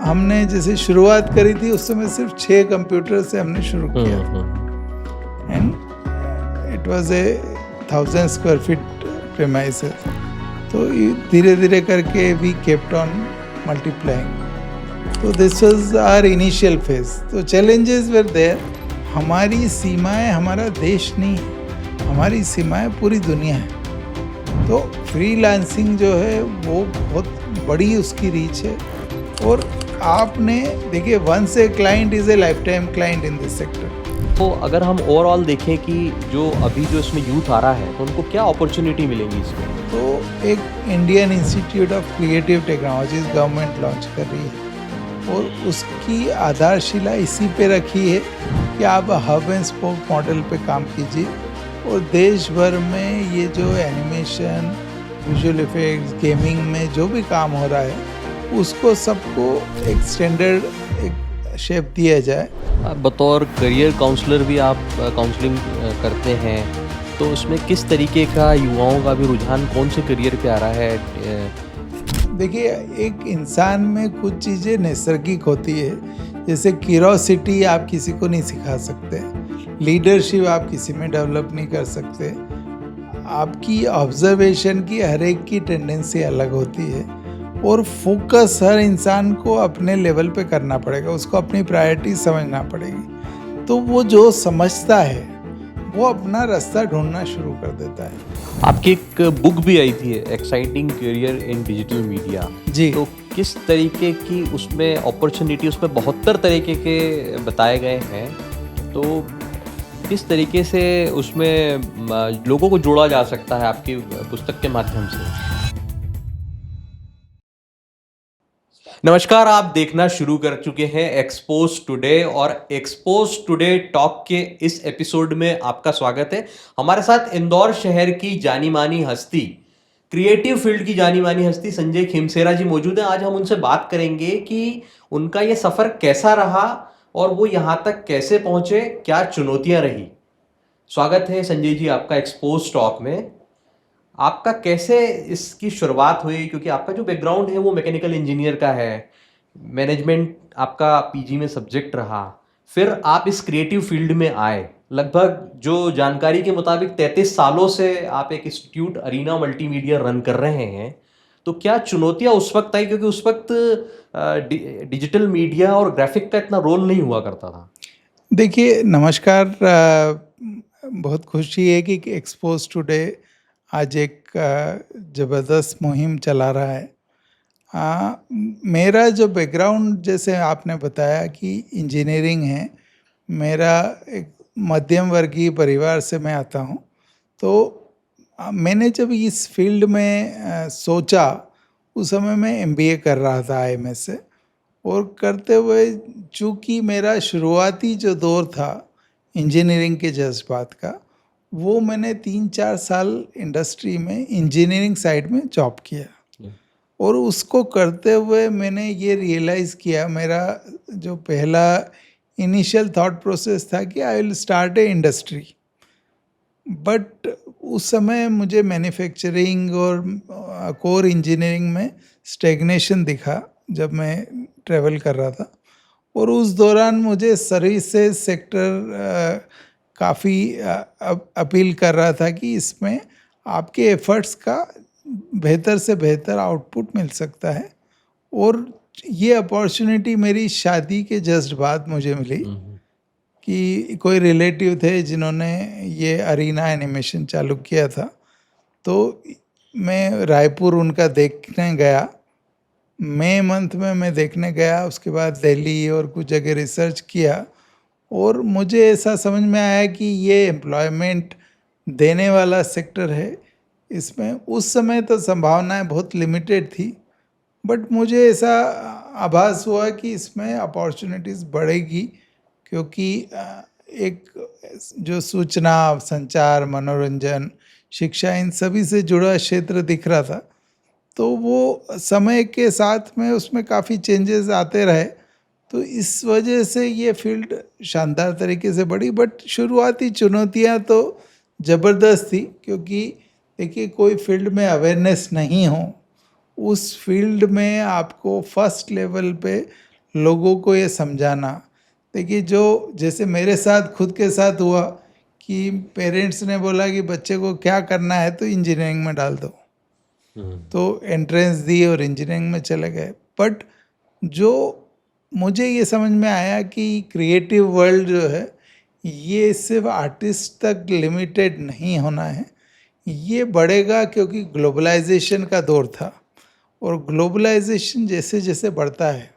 हमने जैसे शुरुआत करी थी उस समय सिर्फ 6 कंप्यूटर से हमने शुरू किया था and it was a 1000 square feet premises. तो धीरे धीरे करके वी केप्ट ऑन मल्टीप्लाइंग। तो this was our initial phase. तो चैलेंजेस वर देयर। हमारी सीमाएं हमारा देश नहीं है, हमारी सीमाएं पूरी दुनिया है। तो फ्रीलांसिंग जो है वो बहुत बड़ी उसकी रीच है। और आपने देखिए, once a client is a lifetime client in this sector. तो अगर हम ओवरऑल देखें कि जो अभी जो इसमें यूथ आ रहा है तो उनको क्या अपॉर्चुनिटी मिलेंगी इसमें? तो एक Indian institute of creative technologies government launch कर रही है और उसकी आधारशिला इसी पे रखी है कि आप हब एंड स्पोक मॉडल पे काम कीजिए और देश भर में ये जो एनिमेशन, विजुअल इफेक्ट्स, गेमिंग में जो भी काम हो रहा है उसको सबको एक स्टैंडर्ड एक शेप दिया जाए। बतौर करियर काउंसलर भी आप काउंसलिंग करते हैं, तो उसमें किस तरीके का युवाओं का भी रुझान कौन से करियर पे आ रहा है? देखिए, एक इंसान में कुछ चीज़ें नैसर्गिक होती है। जैसे क्यूरोसिटी आप किसी को नहीं सिखा सकते, लीडरशिप आप किसी में डेवलप नहीं कर सकते, आपकी ऑब्जर्वेशन की हर एक की टेंडेंसी अलग होती है और फोकस हर इंसान को अपने लेवल पे करना पड़ेगा, उसको अपनी प्रायोरिटी समझना पड़ेगी। तो वो जो समझता है वो अपना रास्ता ढूंढना शुरू कर देता है। आपकी एक बुक भी आई थी, exciting career in digital media जी। तो किस तरीके की उसमें अपॉर्चुनिटी, उसमें 72 तरीके के बताए गए हैं, तो किस तरीके से उसमें लोगों को जोड़ा जा सकता है आपकी पुस्तक के माध्यम से? नमस्कार, आप देखना शुरू कर चुके हैं एक्सपोज टुडे और एक्सपोज टुडे टॉक के इस एपिसोड में आपका स्वागत है। हमारे साथ इंदौर शहर की जानी मानी हस्ती, क्रिएटिव फील्ड की जानी मानी हस्ती संजय खिमसेरा जी मौजूद हैं। आज हम उनसे बात करेंगे कि उनका ये सफ़र कैसा रहा और वो यहाँ तक कैसे पहुँचे, क्या चुनौतियाँ रही। स्वागत है संजय जी आपका एक्सपोज टॉक में। आपका कैसे इसकी शुरुआत हुई, क्योंकि आपका जो बैकग्राउंड है वो मैकेनिकल इंजीनियर का है, मैनेजमेंट आपका पीजी में सब्जेक्ट रहा, फिर आप इस क्रिएटिव फील्ड में आए। लगभग जो जानकारी के मुताबिक 33 सालों से आप एक इंस्टीट्यूट अरीना मल्टीमीडिया रन कर रहे हैं। तो क्या चुनौतियां उस वक्त आई, क्योंकि उस वक्त डिजिटल मीडिया और ग्राफिक का इतना रोल नहीं हुआ करता था? देखिए, नमस्कार। बहुत खुशी है कि एक्सपोज टुडे आज एक ज़बरदस्त मुहिम चला रहा है। मेरा जो बैकग्राउंड, जैसे आपने बताया कि इंजीनियरिंग है, मेरा एक मध्यम वर्गीय परिवार से मैं आता हूँ। तो मैंने जब इस फील्ड में सोचा, उस समय मैं एमबीए कर रहा था आईएमएस से, और करते हुए चूँकि मेरा शुरुआती जो दौर था इंजीनियरिंग के जज्बात का, वो मैंने 3-4 साल इंडस्ट्री में इंजीनियरिंग साइड में जॉब किया। और उसको करते हुए मैंने ये रियलाइज़ किया, मेरा जो पहला इनिशियल थॉट प्रोसेस था कि I will start A industry. But उस समय मुझे मैन्युफैक्चरिंग और कोर इंजीनियरिंग में स्टेग्नेशन दिखा जब मैं ट्रैवल कर रहा था। और उस दौरान मुझे सर्विसेज सेक्टर काफ़ी अपील कर रहा था कि इसमें आपके एफर्ट्स का बेहतर से बेहतर आउटपुट मिल सकता है। और ये अपॉर्चुनिटी मेरी शादी के जस्ट बाद मुझे मिली कि कोई रिलेटिव थे जिन्होंने ये अरीना एनिमेशन चालू किया था। तो मैं रायपुर उनका देखने गया, मई मंथ में मैं देखने गया। उसके बाद दिल्ली और कुछ जगह रिसर्च किया और मुझे ऐसा समझ में आया कि ये एम्प्लॉयमेंट देने वाला सेक्टर है। इसमें उस समय तो संभावनाएं बहुत लिमिटेड थी, बट मुझे ऐसा आभास हुआ कि इसमें अपॉर्चुनिटीज़ बढ़ेगी, क्योंकि एक जो सूचना, संचार, मनोरंजन, शिक्षा, इन सभी से जुड़ा क्षेत्र दिख रहा था। तो वो समय के साथ में उसमें काफ़ी चेंजेस आते रहे, तो इस वजह से ये फील्ड शानदार तरीके से बढ़ी। बट शुरुआती चुनौतियां तो ज़बरदस्त थी, क्योंकि देखिए, कोई फील्ड में अवेयरनेस नहीं हो, उस फील्ड में आपको फर्स्ट लेवल पे लोगों को ये समझाना। देखिए, जो जैसे मेरे साथ खुद के साथ हुआ कि पेरेंट्स ने बोला कि बच्चे को क्या करना है तो इंजीनियरिंग में डाल दो, तो एंट्रेंस दी और इंजीनियरिंग में चले गए। बट जो मुझे ये समझ में आया कि क्रिएटिव वर्ल्ड जो है ये सिर्फ आर्टिस्ट तक लिमिटेड नहीं होना है, ये बढ़ेगा, क्योंकि ग्लोबलाइजेशन का दौर था। और ग्लोबलाइजेशन जैसे जैसे बढ़ता है,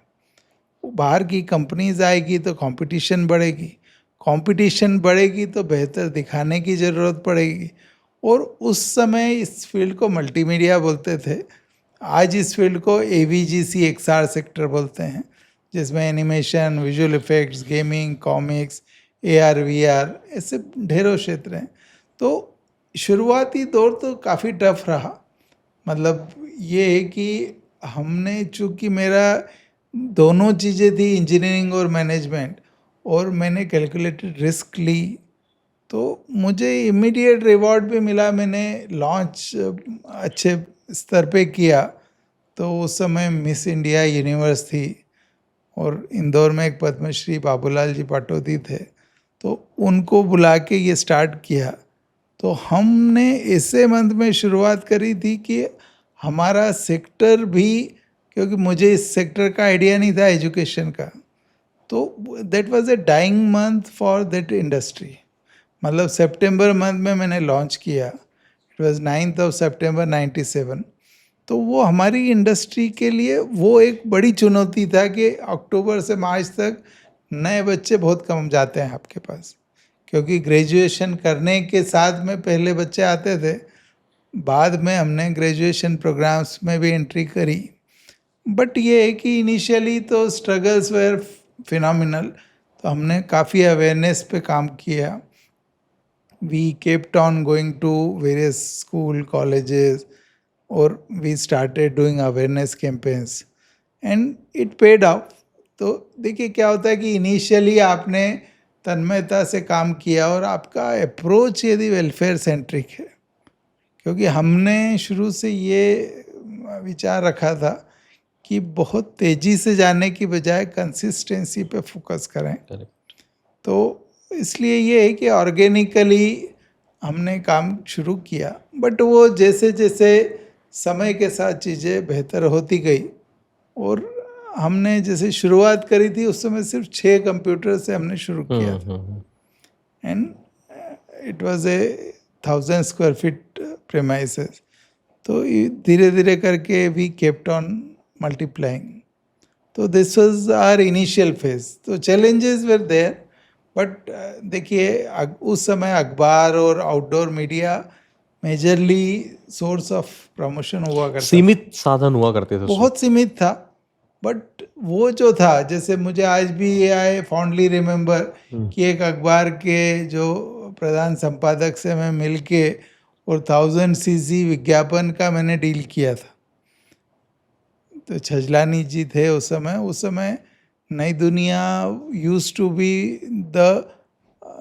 बाहर की कंपनीज आएगी तो कंपटीशन बढ़ेगी, कंपटीशन बढ़ेगी तो बेहतर दिखाने की ज़रूरत पड़ेगी। और उस समय इस फील्ड को मल्टीमीडिया बोलते थे, आज इस फील्ड को AVGC XR सेक्टर बोलते हैं, जिसमें animation, visual effects, gaming, comics, AR VR ऐसे ढेरों क्षेत्र हैं। तो शुरुआती दौर तो काफ़ी टफ रहा। मतलब ये है कि हमने, चूँकि मेरा दोनों चीज़ें थी, इंजीनियरिंग और मैनेजमेंट, और मैंने कैलकुलेटेड रिस्क ली, तो मुझे इमीडिएट रिवॉर्ड भी मिला। मैंने लॉन्च अच्छे स्तर पे किया। तो उस समय मिस इंडिया यूनिवर्स थी और इंदौर में एक पद्मश्री बाबूलाल जी पाटोदी थे, तो उनको बुला के ये स्टार्ट किया। तो हमने ऐसे मंथ में शुरुआत करी थी कि हमारा सेक्टर भी, क्योंकि मुझे इस सेक्टर का आइडिया नहीं था एजुकेशन का, तो that was a dying month for that industry. मतलब सितंबर मंथ में मैंने लॉन्च किया, it was 9th of September 97। तो वो हमारी इंडस्ट्री के लिए वो एक बड़ी चुनौती था कि अक्टूबर से मार्च तक नए बच्चे बहुत कम जाते हैं आपके पास, क्योंकि ग्रेजुएशन करने के साथ में पहले बच्चे आते थे, बाद में हमने ग्रेजुएशन प्रोग्राम्स में भी एंट्री करी। बट ये है कि इनिशियली तो स्ट्रगल्स वेर फिनोमिनल, तो हमने काफ़ी अवेयरनेस पे काम किया। We kept on going to various school colleges, or we started doing awareness campaigns and it paid off। तो देखिए क्या होता है कि इनिशियली आपने तन्मयता से काम किया और आपका अप्रोच यदि वेलफेयर सेंट्रिक है, क्योंकि हमने शुरू से ये विचार रखा था कि बहुत तेज़ी से जाने की बजाय कंसिस्टेंसी पे फोकस करें। तो इसलिए ये है कि ऑर्गेनिकली हमने काम शुरू किया। बट वो जैसे जैसे समय के साथ चीज़ें बेहतर होती गई, और हमने जैसे शुरुआत करी थी उस समय सिर्फ 6 कंप्यूटर से हमने शुरू किया था, and it was a 1000 square feet premises. तो धीरे धीरे करके वी केप्ट ऑन मल्टीप्लाइंग। तो this was our initial phase. तो चैलेंजेस वर देयर, बट देखिए उस समय अखबार और outdoor media majorly source of promotion हुआ करता था। सीमित साधन हुआ करते थे बहुत सीमित था। बट वो जो था, जैसे मुझे आज भी ये आई फॉन्डली रिमेम्बर कि एक अखबार के जो प्रधान संपादक से मैं मिल के और 1000 cc विज्ञापन का मैंने डील किया था। तो छजलानी जी थे उस समय Nai Dunia used to be the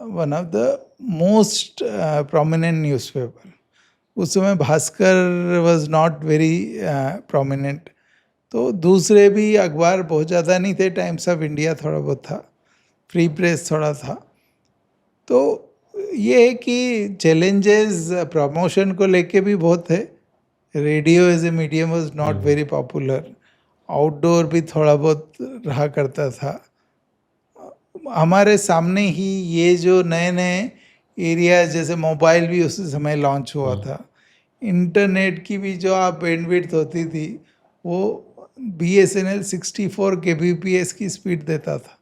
one of the most prominent newspaper. उस समय Bhaskar was not very prominent. तो दूसरे भी अखबार बहुत ज़्यादा नहीं थे, टाइम्स ऑफ इंडिया थोड़ा बहुत था, फ्री प्रेस थोड़ा था। तो ये है कि चैलेंजेस प्रमोशन को लेके भी बहुत है। Radio as a medium was not very popular, outdoor भी थोड़ा बहुत रहा करता था। हमारे सामने ही ये जो नए नए एरियाज, जैसे मोबाइल भी उसी समय लॉन्च हुआ था, इंटरनेट की भी जो आप बैंडविड्थ होती थी वो BSNL 64 kbps की स्पीड देता था।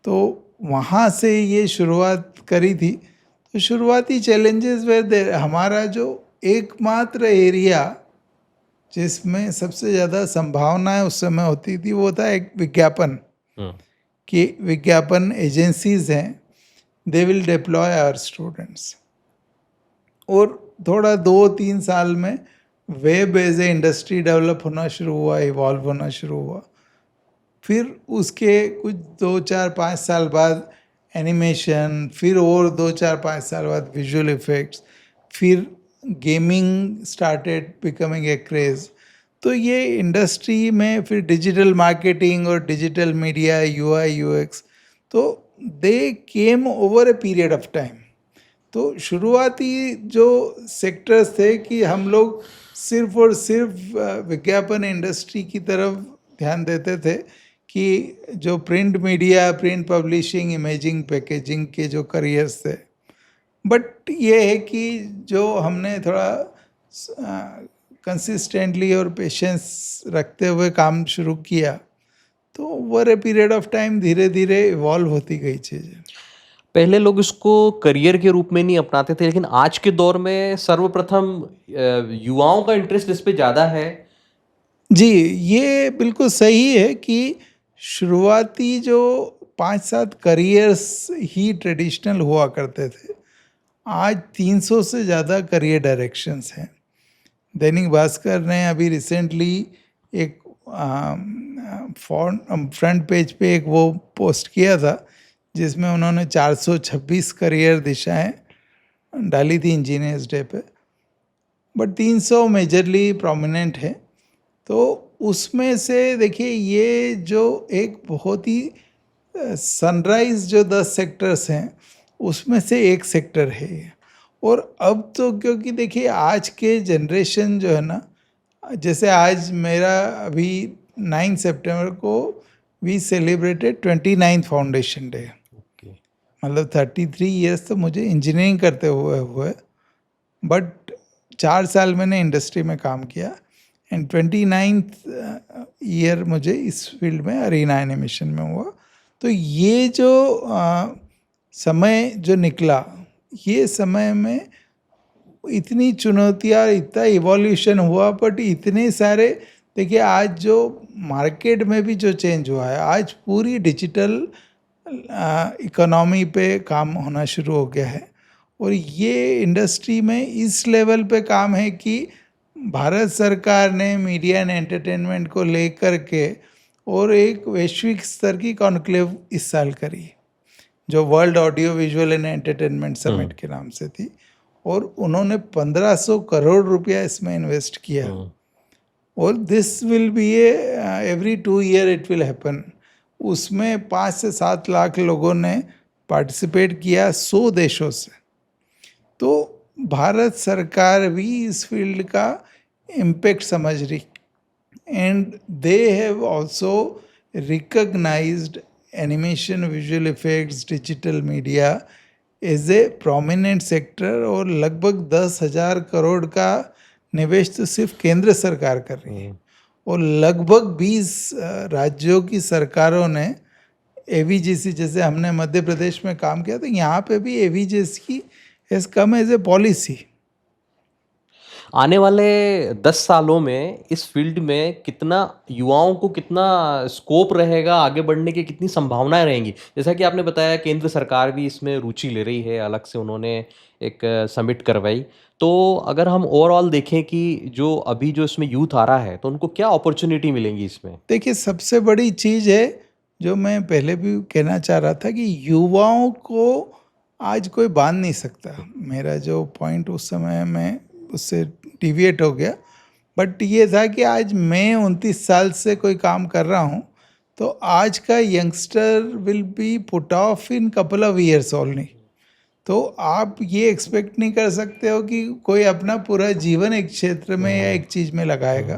तो वहाँ से ये शुरुआत करी थी। तो शुरुआती चैलेंजेस वे देयर। हमारा जो एकमात्र एरिया जिसमें सबसे ज़्यादा संभावनाएं उस समय होती थी वो था एक विज्ञापन, कि विज्ञापन एजेंसीज हैं, they will deploy our students. और थोड़ा 2-3 साल में web as a industry develop होना शुरू हुआ, इवॉल्व होना शुरू हुआ। फिर उसके कुछ 2-4-5 साल बाद एनिमेशन, फिर और 2-4-5 साल बाद विजुअल इफेक्ट्स, फिर gaming started becoming a craze. तो ये इंडस्ट्री में फिर डिजिटल मार्केटिंग और डिजिटल मीडिया, यूआई यूएक्स, तो they came over a period of time. तो शुरुआती जो सेक्टर्स थे कि हम लोग सिर्फ और सिर्फ विज्ञापन इंडस्ट्री की तरफ ध्यान देते थे कि जो print media, print publishing, imaging, packaging के जो करियर्स थे। बट ये है कि जो हमने थोड़ा कंसिस्टेंटली और पेशेंस रखते हुए काम शुरू किया, तो over a period of time धीरे धीरे इवॉल्व होती गई चीज़ें। पहले लोग इसको करियर के रूप में नहीं अपनाते थे, लेकिन आज के दौर में सर्वप्रथम युवाओं का इंटरेस्ट इस पे ज़्यादा है। जी, ये बिल्कुल सही है कि शुरुआती जो 5-7 करियर्स ही ट्रेडिशनल हुआ करते थे, आज 300 से ज़्यादा करियर डायरेक्शंस हैं। दैनिक भास्कर ने अभी रिसेंटली एक फ्रंट पेज पे एक वो पोस्ट किया था, जिसमें उन्होंने 426 करियर दिशाएं डाली थी इंजीनियर्स डे पे, बट 300 मेजरली प्रोमिनेंट है। तो उसमें से देखिए, ये जो एक बहुत ही सनराइज जो 10 सेक्टर्स हैं, उसमें से एक सेक्टर है ये। और अब तो क्योंकि देखिए आज के जनरेशन जो है ना, जैसे आज मेरा अभी 9 सितंबर को we celebrated 29th foundation day. Okay. मतलब 33 ईयर्स तो मुझे इंजीनियरिंग करते हुए हुए, बट 4 साल मैंने इंडस्ट्री में काम किया एंड 29th ईयर मुझे इस फील्ड में अरीना एनिमेशन में हुआ। तो ये जो समय जो निकला, ये समय में इतनी चुनौतियाँ, इतना इवोल्यूशन हुआ, बट इतने सारे, देखिए आज जो मार्केट में भी जो चेंज हुआ है, आज पूरी डिजिटल इकोनॉमी पे काम होना शुरू हो गया है। और ये इंडस्ट्री में इस लेवल पे काम है कि भारत सरकार ने मीडिया एंड एंटरटेनमेंट को लेकर के और एक वैश्विक स्तर की कॉन्क्लेव इस साल करी, जो world audio visual and entertainment summit के नाम से थी, और उन्होंने 1500 करोड़ रुपया इसमें इन्वेस्ट किया। और this will be every 2 year it will happen. उसमें 5 से 7 लाख लोगों ने पार्टिसिपेट किया 100 देशों से। तो भारत सरकार भी इस फील्ड का इम्पैक्ट समझ रही, and they have also recognised animation, visual effects, digital media as a prominent sector. और लगभग 10,000 करोड़ का निवेश तो सिर्फ केंद्र सरकार कर रही है, और लगभग 20 राज्यों की सरकारों ने एवीजीसी, जैसे हमने मध्य प्रदेश में काम किया, तो यहाँ पे भी AVGC has come as a policy. आने वाले 10 सालों में इस फील्ड में कितना युवाओं को कितना स्कोप रहेगा, आगे बढ़ने की कितनी संभावनाएं रहेंगी? जैसा कि आपने बताया केंद्र सरकार भी इसमें रुचि ले रही है, अलग से उन्होंने एक समिट करवाई। तो अगर हम ओवरऑल देखें कि जो अभी जो इसमें यूथ आ रहा है, तो उनको क्या अपॉर्चुनिटी मिलेंगी इसमें? देखिए, सबसे बड़ी चीज़ है जो मैं पहले भी कहना चाह रहा था कि युवाओं को आज कोई बांध नहीं सकता। मेरा जो पॉइंट उस समय में उससे डिविएट हो गया, बट ये था कि आज मैं 29 साल से कोई काम कर रहा हूँ, तो आज का youngster will be put off in couple of years only. तो आप ये एक्सपेक्ट नहीं कर सकते हो कि कोई अपना पूरा जीवन एक क्षेत्र में या एक चीज़ में लगाएगा।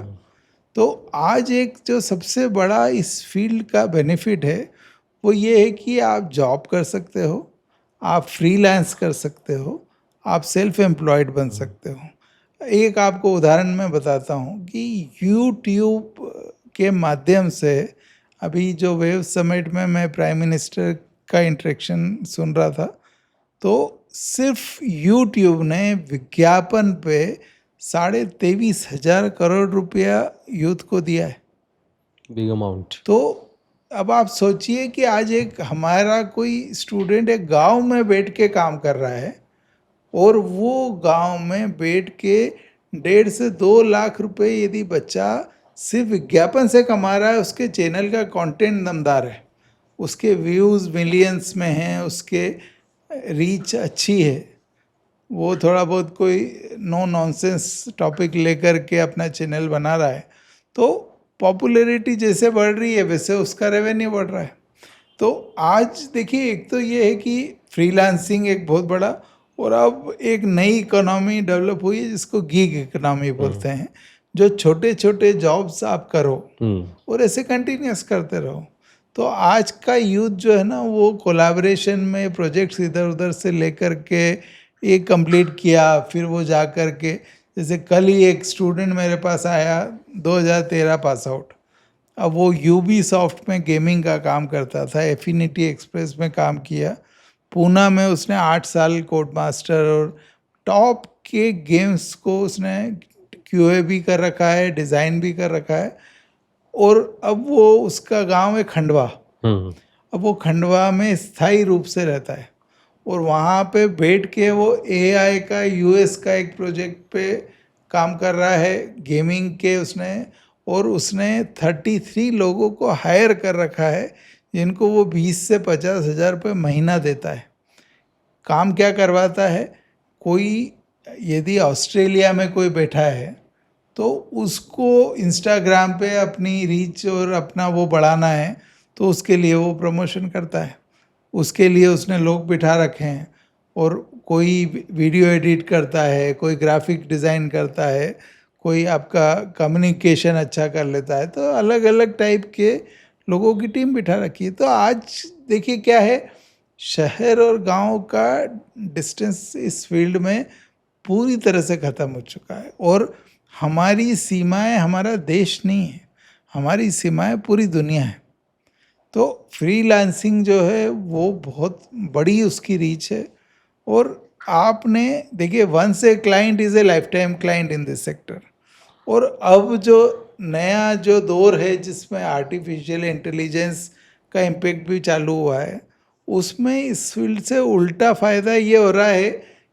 तो आज एक जो सबसे बड़ा इस फील्ड का बेनिफिट है, वो ये है कि आप जॉब कर सकते हो, आप फ्रीलांस कर सकते हो, आप सेल्फ एम्प्लॉयड बन सकते हो। एक आपको उदाहरण मैं बताता हूँ कि यूट्यूब के माध्यम से अभी जो वेव समिट में मैं प्राइम मिनिस्टर का इंटरेक्शन सुन रहा था, तो सिर्फ यूट्यूब ने विज्ञापन पे 23,500 करोड़ रुपया यूथ को दिया है। Big amount. तो अब आप सोचिए कि आज एक हमारा कोई स्टूडेंट एक गांव में बैठ के काम कर रहा है, और वो गांव में बैठ के 1.5 से 2 लाख रुपए यदि बच्चा सिर्फ विज्ञापन से कमा रहा है, उसके चैनल का कंटेंट दमदार है, उसके व्यूज़ मिलियंस में हैं, उसके रीच अच्छी है, वो थोड़ा बहुत कोई नो नॉनसेंस टॉपिक लेकर के अपना चैनल बना रहा है, तो पॉपुलैरिटी जैसे बढ़ रही है वैसे उसका रेवेन्यू बढ़ रहा है। तो आज देखिए, एक तो ये है कि फ्रीलांसिंग एक बहुत बड़ा, और अब एक नई इकोनॉमी डेवलप हुई है जिसको गीग इकोनॉमी बोलते हैं, जो छोटे छोटे जॉब्स आप करो और ऐसे कंटिन्यूस करते रहो। तो आज का यूथ जो है ना, वो कोलैबोरेशन में प्रोजेक्ट्स इधर उधर से लेकर के एक कंप्लीट किया, फिर वो जा कर के, जैसे कल ही एक स्टूडेंट मेरे पास आया, 2013 पास आउट। अब वो यूबी सॉफ्ट में गेमिंग का काम करता था, एफिनिटी एक्सप्रेस में काम किया, पूना में उसने 8 साल कोड मास्टर और टॉप के गेम्स को उसने क्यूए भी कर रखा है, डिज़ाइन भी कर रखा है। और अब वो, उसका गांव है खंडवा, अब वो खंडवा में स्थायी रूप से रहता है और वहाँ पे बैठ के वो एआई का यूएस का एक प्रोजेक्ट पे काम कर रहा है गेमिंग के उसने। और उसने 33 लोगों को हायर कर रखा है जिनको वो 20 से 50 हज़ार रुपये महीना देता है। काम क्या करवाता है, कोई यदि ऑस्ट्रेलिया में कोई बैठा है तो उसको इंस्टाग्राम पे अपनी रीच और अपना वो बढ़ाना है, तो उसके लिए वो प्रमोशन करता है। उसके लिए उसने लोग बिठा रखे हैं, और कोई वीडियो एडिट करता है, कोई ग्राफिक डिज़ाइन करता है, कोई आपका कम्युनिकेशन अच्छा कर लेता है। तो अलग अलग टाइप के लोगों की टीम बिठा रखी है। तो आज देखिए क्या है, शहर और गांव का डिस्टेंस इस फील्ड में पूरी तरह से ख़त्म हो चुका है। और हमारी सीमाएं हमारा देश नहीं है, हमारी सीमाएं पूरी दुनिया है। तो फ्रीलांसिंग जो है वो बहुत बड़ी उसकी रीच है। और आपने देखिए, once a client is a lifetime client in this sector. और अब जो नया जो दौर है जिसमें आर्टिफिशियल इंटेलिजेंस का इम्पेक्ट भी चालू हुआ है, उसमें इस फील्ड से उल्टा फ़ायदा ये हो रहा है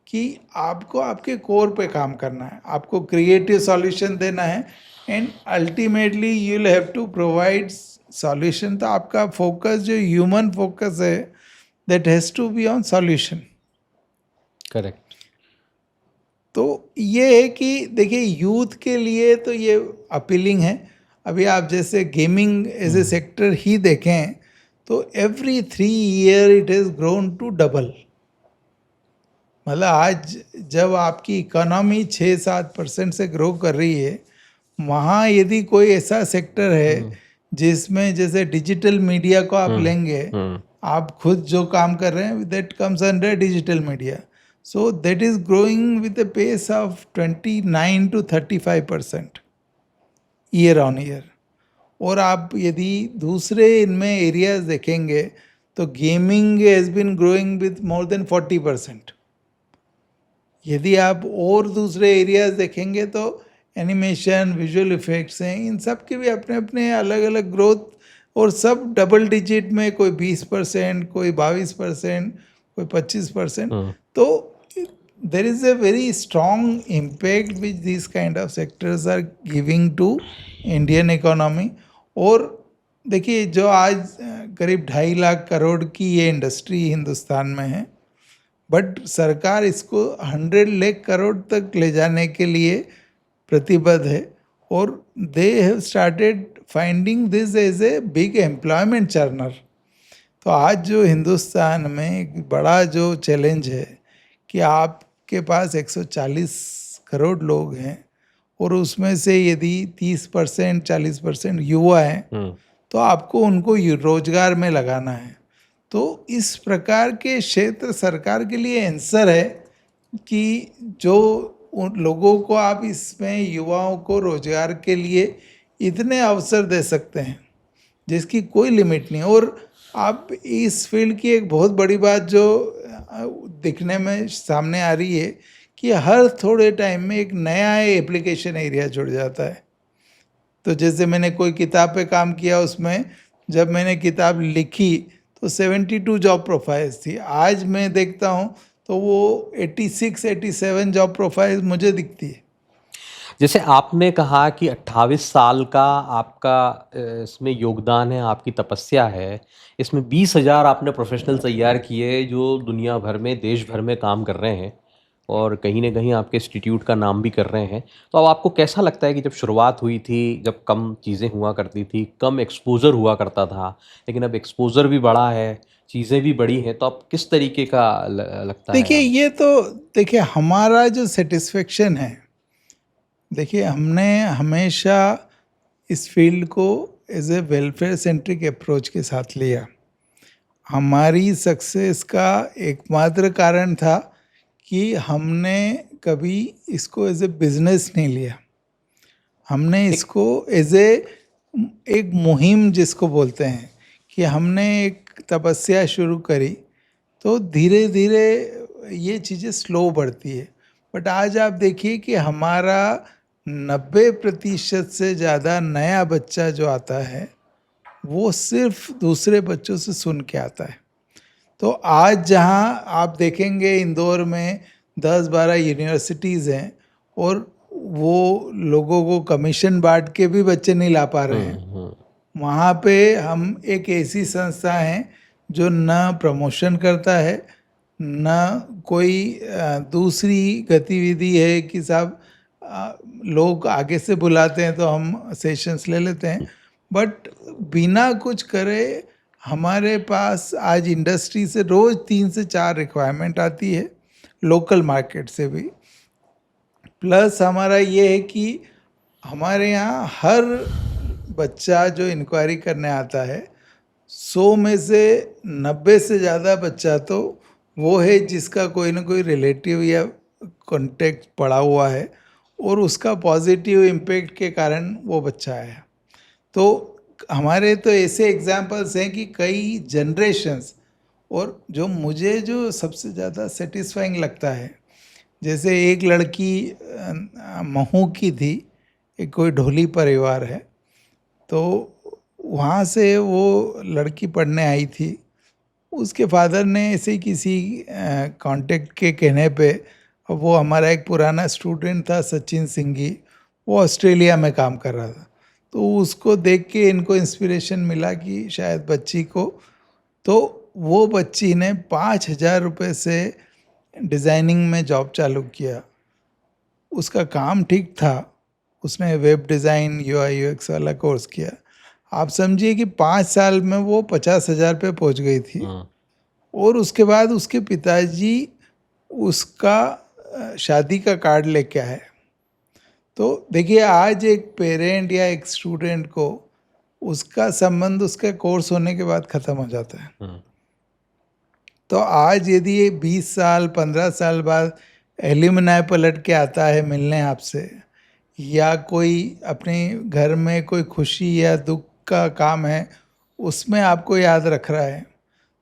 कि आपको आपके कोर पे काम करना है, आपको क्रिएटिव सॉल्यूशन देना है, and ultimately you will have to provide solution. तो आपका फोकस जो ह्यूमन फोकस है, that has to be on solution. Correct. तो ये है कि देखिए, यूथ के लिए तो ये अपीलिंग है। अभी आप जैसे गेमिंग एज ए सेक्टर ही देखें तो every 3 year it has grown to double. मतलब आज जब आपकी इकोनॉमी 6-7% से ग्रो कर रही है, वहाँ यदि कोई ऐसा सेक्टर है जिसमें, जैसे डिजिटल मीडिया को आप लेंगे, आप खुद जो काम कर रहे हैं, that comes under digital media. So that is growing with a pace of 29 to 35% year on year. और आप यदि दूसरे इनमें एरियाज देखेंगे तो gaming has been growing with more than 40%। यदि आप और दूसरे एरियाज देखेंगे तो एनिमेशन, विजुअल इफेक्ट्स हैं, इन सब के भी अपने अपने अलग अलग ग्रोथ, और सब डबल डिजिट में, कोई 20%, कोई 22%, कोई 25%। तो there is a very strong impact which these kind of sectors are giving to Indian economy। और देखिए, जो आज करीब 2.5 लाख करोड़ की ये इंडस्ट्री हिंदुस्तान में है, बट सरकार इसको 100 लाख करोड़ तक ले जाने के लिए प्रतिबद्ध है। और they have started finding this as a big employment churner. तो आज जो हिंदुस्तान में एक बड़ा जो चैलेंज है कि आपके पास 140 करोड़ लोग हैं, और उसमें से यदि 30%, 40% युवा हैं, तो आपको उनको रोजगार में लगाना है। तो इस प्रकार के क्षेत्र सरकार के लिए आंसर है कि जो उन लोगों को आप इसमें, युवाओं को रोजगार के लिए इतने अवसर दे सकते हैं जिसकी कोई लिमिट नहीं। और आप इस फील्ड की एक बहुत बड़ी बात जो दिखने में सामने आ रही है कि हर थोड़े टाइम में एक नया एप्लीकेशन एरिया जुड़ जाता है। तो जैसे मैंने कोई किताब पे काम किया, उसमें जब मैंने किताब लिखी तो 72 जॉब प्रोफाइल्स थी। आज मैं देखता हूँ तो वो 86-87 जॉब प्रोफाइल्स मुझे दिखती है। जैसे आपने कहा कि 28 साल का आपका इसमें योगदान है, आपकी तपस्या है। इसमें 20,000 आपने प्रोफेशनल तैयार किए जो दुनिया भर में, देश भर में काम कर रहे हैं। और कहीं न कहीं आपके इंस्टीट्यूट का नाम भी कर रहे हैं। तो अब आपको कैसा लगता है कि जब शुरुआत हुई थी, जब कम चीज़ें हुआ करती थी, कम एक्सपोज़र हुआ करता था, लेकिन अब एक्सपोज़र भी बढ़ा है, चीज़ें भी बढ़ी हैं, तो अब किस तरीके का ल लगता है देखिए अब? ये तो देखिए हमारा जो सेटिस्फेक्शन है, देखिए हमने हमेशा इस फील्ड को as a welfare centric approach के साथ लिया। हमारी सक्सेस का एकमात्र कारण था कि हमने कभी इसको एज ए बिजनेस नहीं लिया। हमने एक इसको एज ए एक मुहिम जिसको बोलते हैं कि हमने एक तपस्या शुरू करी, तो धीरे धीरे ये चीज़ें स्लो बढ़ती है। बट आज आप देखिए कि हमारा 90% से ज़्यादा नया बच्चा जो आता है वो सिर्फ दूसरे बच्चों से सुन के आता है। तो आज जहाँ आप देखेंगे इंदौर में 10-12 यूनिवर्सिटीज़ हैं और वो लोगों को कमीशन बांट के भी बच्चे नहीं ला पा रहे हैं। हुँ। वहाँ पे हम एक ऐसी संस्था हैं जो न प्रमोशन करता है, न कोई दूसरी गतिविधि है कि साहब लोग आगे से बुलाते हैं तो हम सेशंस ले लेते हैं। बट बिना कुछ करे हमारे पास आज इंडस्ट्री से रोज़ 3 से 4 रिक्वायरमेंट आती है, लोकल मार्केट से भी। प्लस हमारा ये है कि हमारे यहाँ हर बच्चा जो इंक्वायरी करने आता है 100 में से 90 से ज़्यादा बच्चा तो वो है जिसका कोई ना कोई रिलेटिव या कॉन्टेक्ट पड़ा हुआ है और उसका पॉजिटिव इम्पेक्ट के कारण वो बच्चा आया। तो हमारे तो ऐसे एग्जाम्पल्स हैं कि कई जनरेशन्स। और जो मुझे जो सबसे ज़्यादा सेटिस्फाइंग लगता है, जैसे एक लड़की महू की थी, एक कोई ढोली परिवार है, तो वहाँ से वो लड़की पढ़ने आई थी। उसके फादर ने ऐसे ही किसी कांटेक्ट के कहने पे, वो हमारा एक पुराना स्टूडेंट था सचिन सिंघी, वो ऑस्ट्रेलिया में काम कर रहा था। तो उसको देख के इनको इंस्पिरेशन मिला कि शायद बच्ची को, तो वो बच्ची ने 5,000 रुपये से डिज़ाइनिंग में जॉब चालू किया। उसका काम ठीक था, उसने वेब डिज़ाइन यूआई यूएक्स वाला कोर्स किया। आप समझिए कि 5 साल में वो 50,000 पे पहुंच गई थी। हुँ। और उसके बाद उसके पिताजी उसका शादी का कार्ड लेके आए। तो देखिए आज एक पेरेंट या एक स्टूडेंट को उसका संबंध उसके कोर्स होने के बाद ख़त्म हो जाता है। हुँ। तो आज यदि ये 20 साल 15 साल बाद एल्यूमिनाई पलट के आता है मिलने आपसे, या कोई अपने घर में कोई खुशी या दुख का काम है उसमें आपको याद रख रहा है,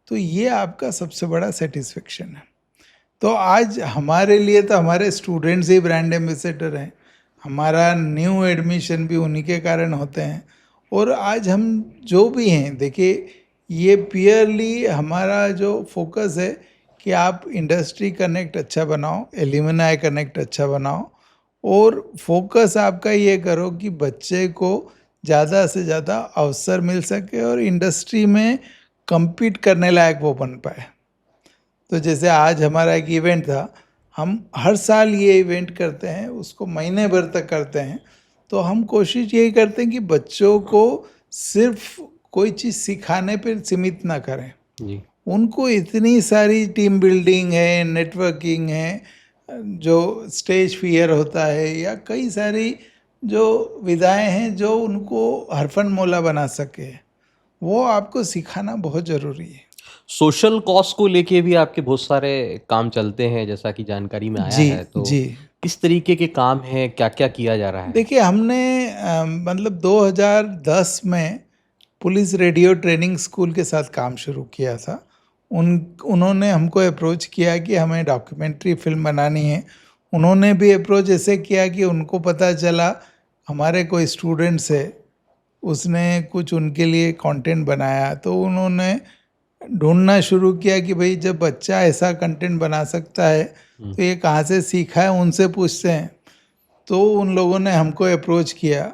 तो ये आपका सबसे बड़ा सेटिस्फेक्शन है। तो आज हमारे लिए तो हमारे स्टूडेंट्स ही ब्रांड एम्बेसडर हैं, हमारा न्यू एडमिशन भी उन्हीं के कारण होते हैं। और आज हम जो भी हैं, देखिए ये पियरली हमारा जो फोकस है कि आप इंडस्ट्री कनेक्ट अच्छा बनाओ, एल्यूमिनाई कनेक्ट अच्छा बनाओ, और फोकस आपका ये करो कि बच्चे को ज़्यादा से ज़्यादा अवसर मिल सके और इंडस्ट्री में compete करने लायक वो बन पाए। तो जैसे आज हमारा एक इवेंट था, हम हर साल ये इवेंट करते हैं, उसको महीने भर तक करते हैं। तो हम कोशिश यही करते हैं कि बच्चों को सिर्फ कोई चीज़ सिखाने पर सीमित ना करें, जी। उनको इतनी सारी टीम बिल्डिंग है, नेटवर्किंग है, जो स्टेज फियर होता है, या कई सारी जो विधाएं हैं जो उनको हरफन मौला बना सके, वो आपको सिखाना बहुत ज़रूरी है। सोशल कॉज को लेके भी आपके बहुत सारे काम चलते हैं, जैसा कि जानकारी में आया जी, है, तो जी। किस तरीके के काम हैं, क्या-क्या किया जा रहा है? देखिए हमने मतलब 2010 में पुलिस रेडियो ट्रेनिंग स्कूल के साथ काम शुरू किया था। उन्होंने हमको अप्रोच किया कि हमें डॉक्यूमेंट्री फ़िल्म बनानी है। उन्होंने भी अप्रोच ऐसे किया कि उनको पता चला हमारे कोई स्टूडेंट्स है, उसने कुछ उनके लिए कंटेंट बनाया, तो उन्होंने ढूँढना शुरू किया कि भई जब बच्चा ऐसा कंटेंट बना सकता है, हुँ। तो ये कहाँ से सीखा है, उनसे पूछते हैं। तो उन लोगों ने हमको अप्रोच किया।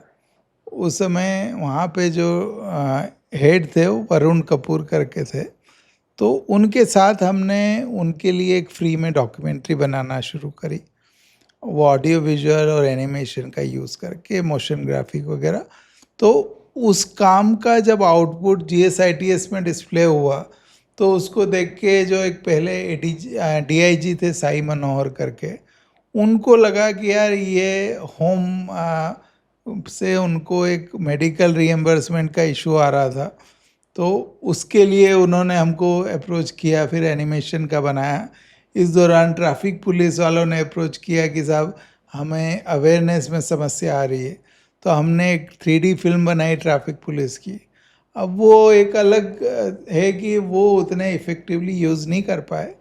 उस समय वहाँ पे जो हेड थे वो वरुण कपूर करके थे। तो उनके साथ हमने उनके लिए एक फ्री में डॉक्यूमेंट्री बनाना शुरू करी, वो ऑडियो विजुअल और एनिमेशन का यूज़ करके, मोशन ग्राफिक वगैरह। तो उस काम का जब आउटपुट GSITS में डिस्प्ले हुआ, तो उसको देख के जो एक पहले DIG थे साई मनोहर करके, उनको लगा कि यार ये होम से उनको एक मेडिकल रीएम्बर्समेंट का इशू आ रहा था, तो उसके लिए उन्होंने हमको अप्रोच किया, फिर एनिमेशन का बनाया। इस दौरान ट्रैफिक पुलिस वालों ने अप्रोच किया कि साहब हमें अवेयरनेस में समस्या आ रही है, तो हमने एक 3D फिल्म बनाई ट्रैफिक पुलिस की। अब वो एक अलग है कि वो उतने इफ़ेक्टिवली यूज़ नहीं कर पाए,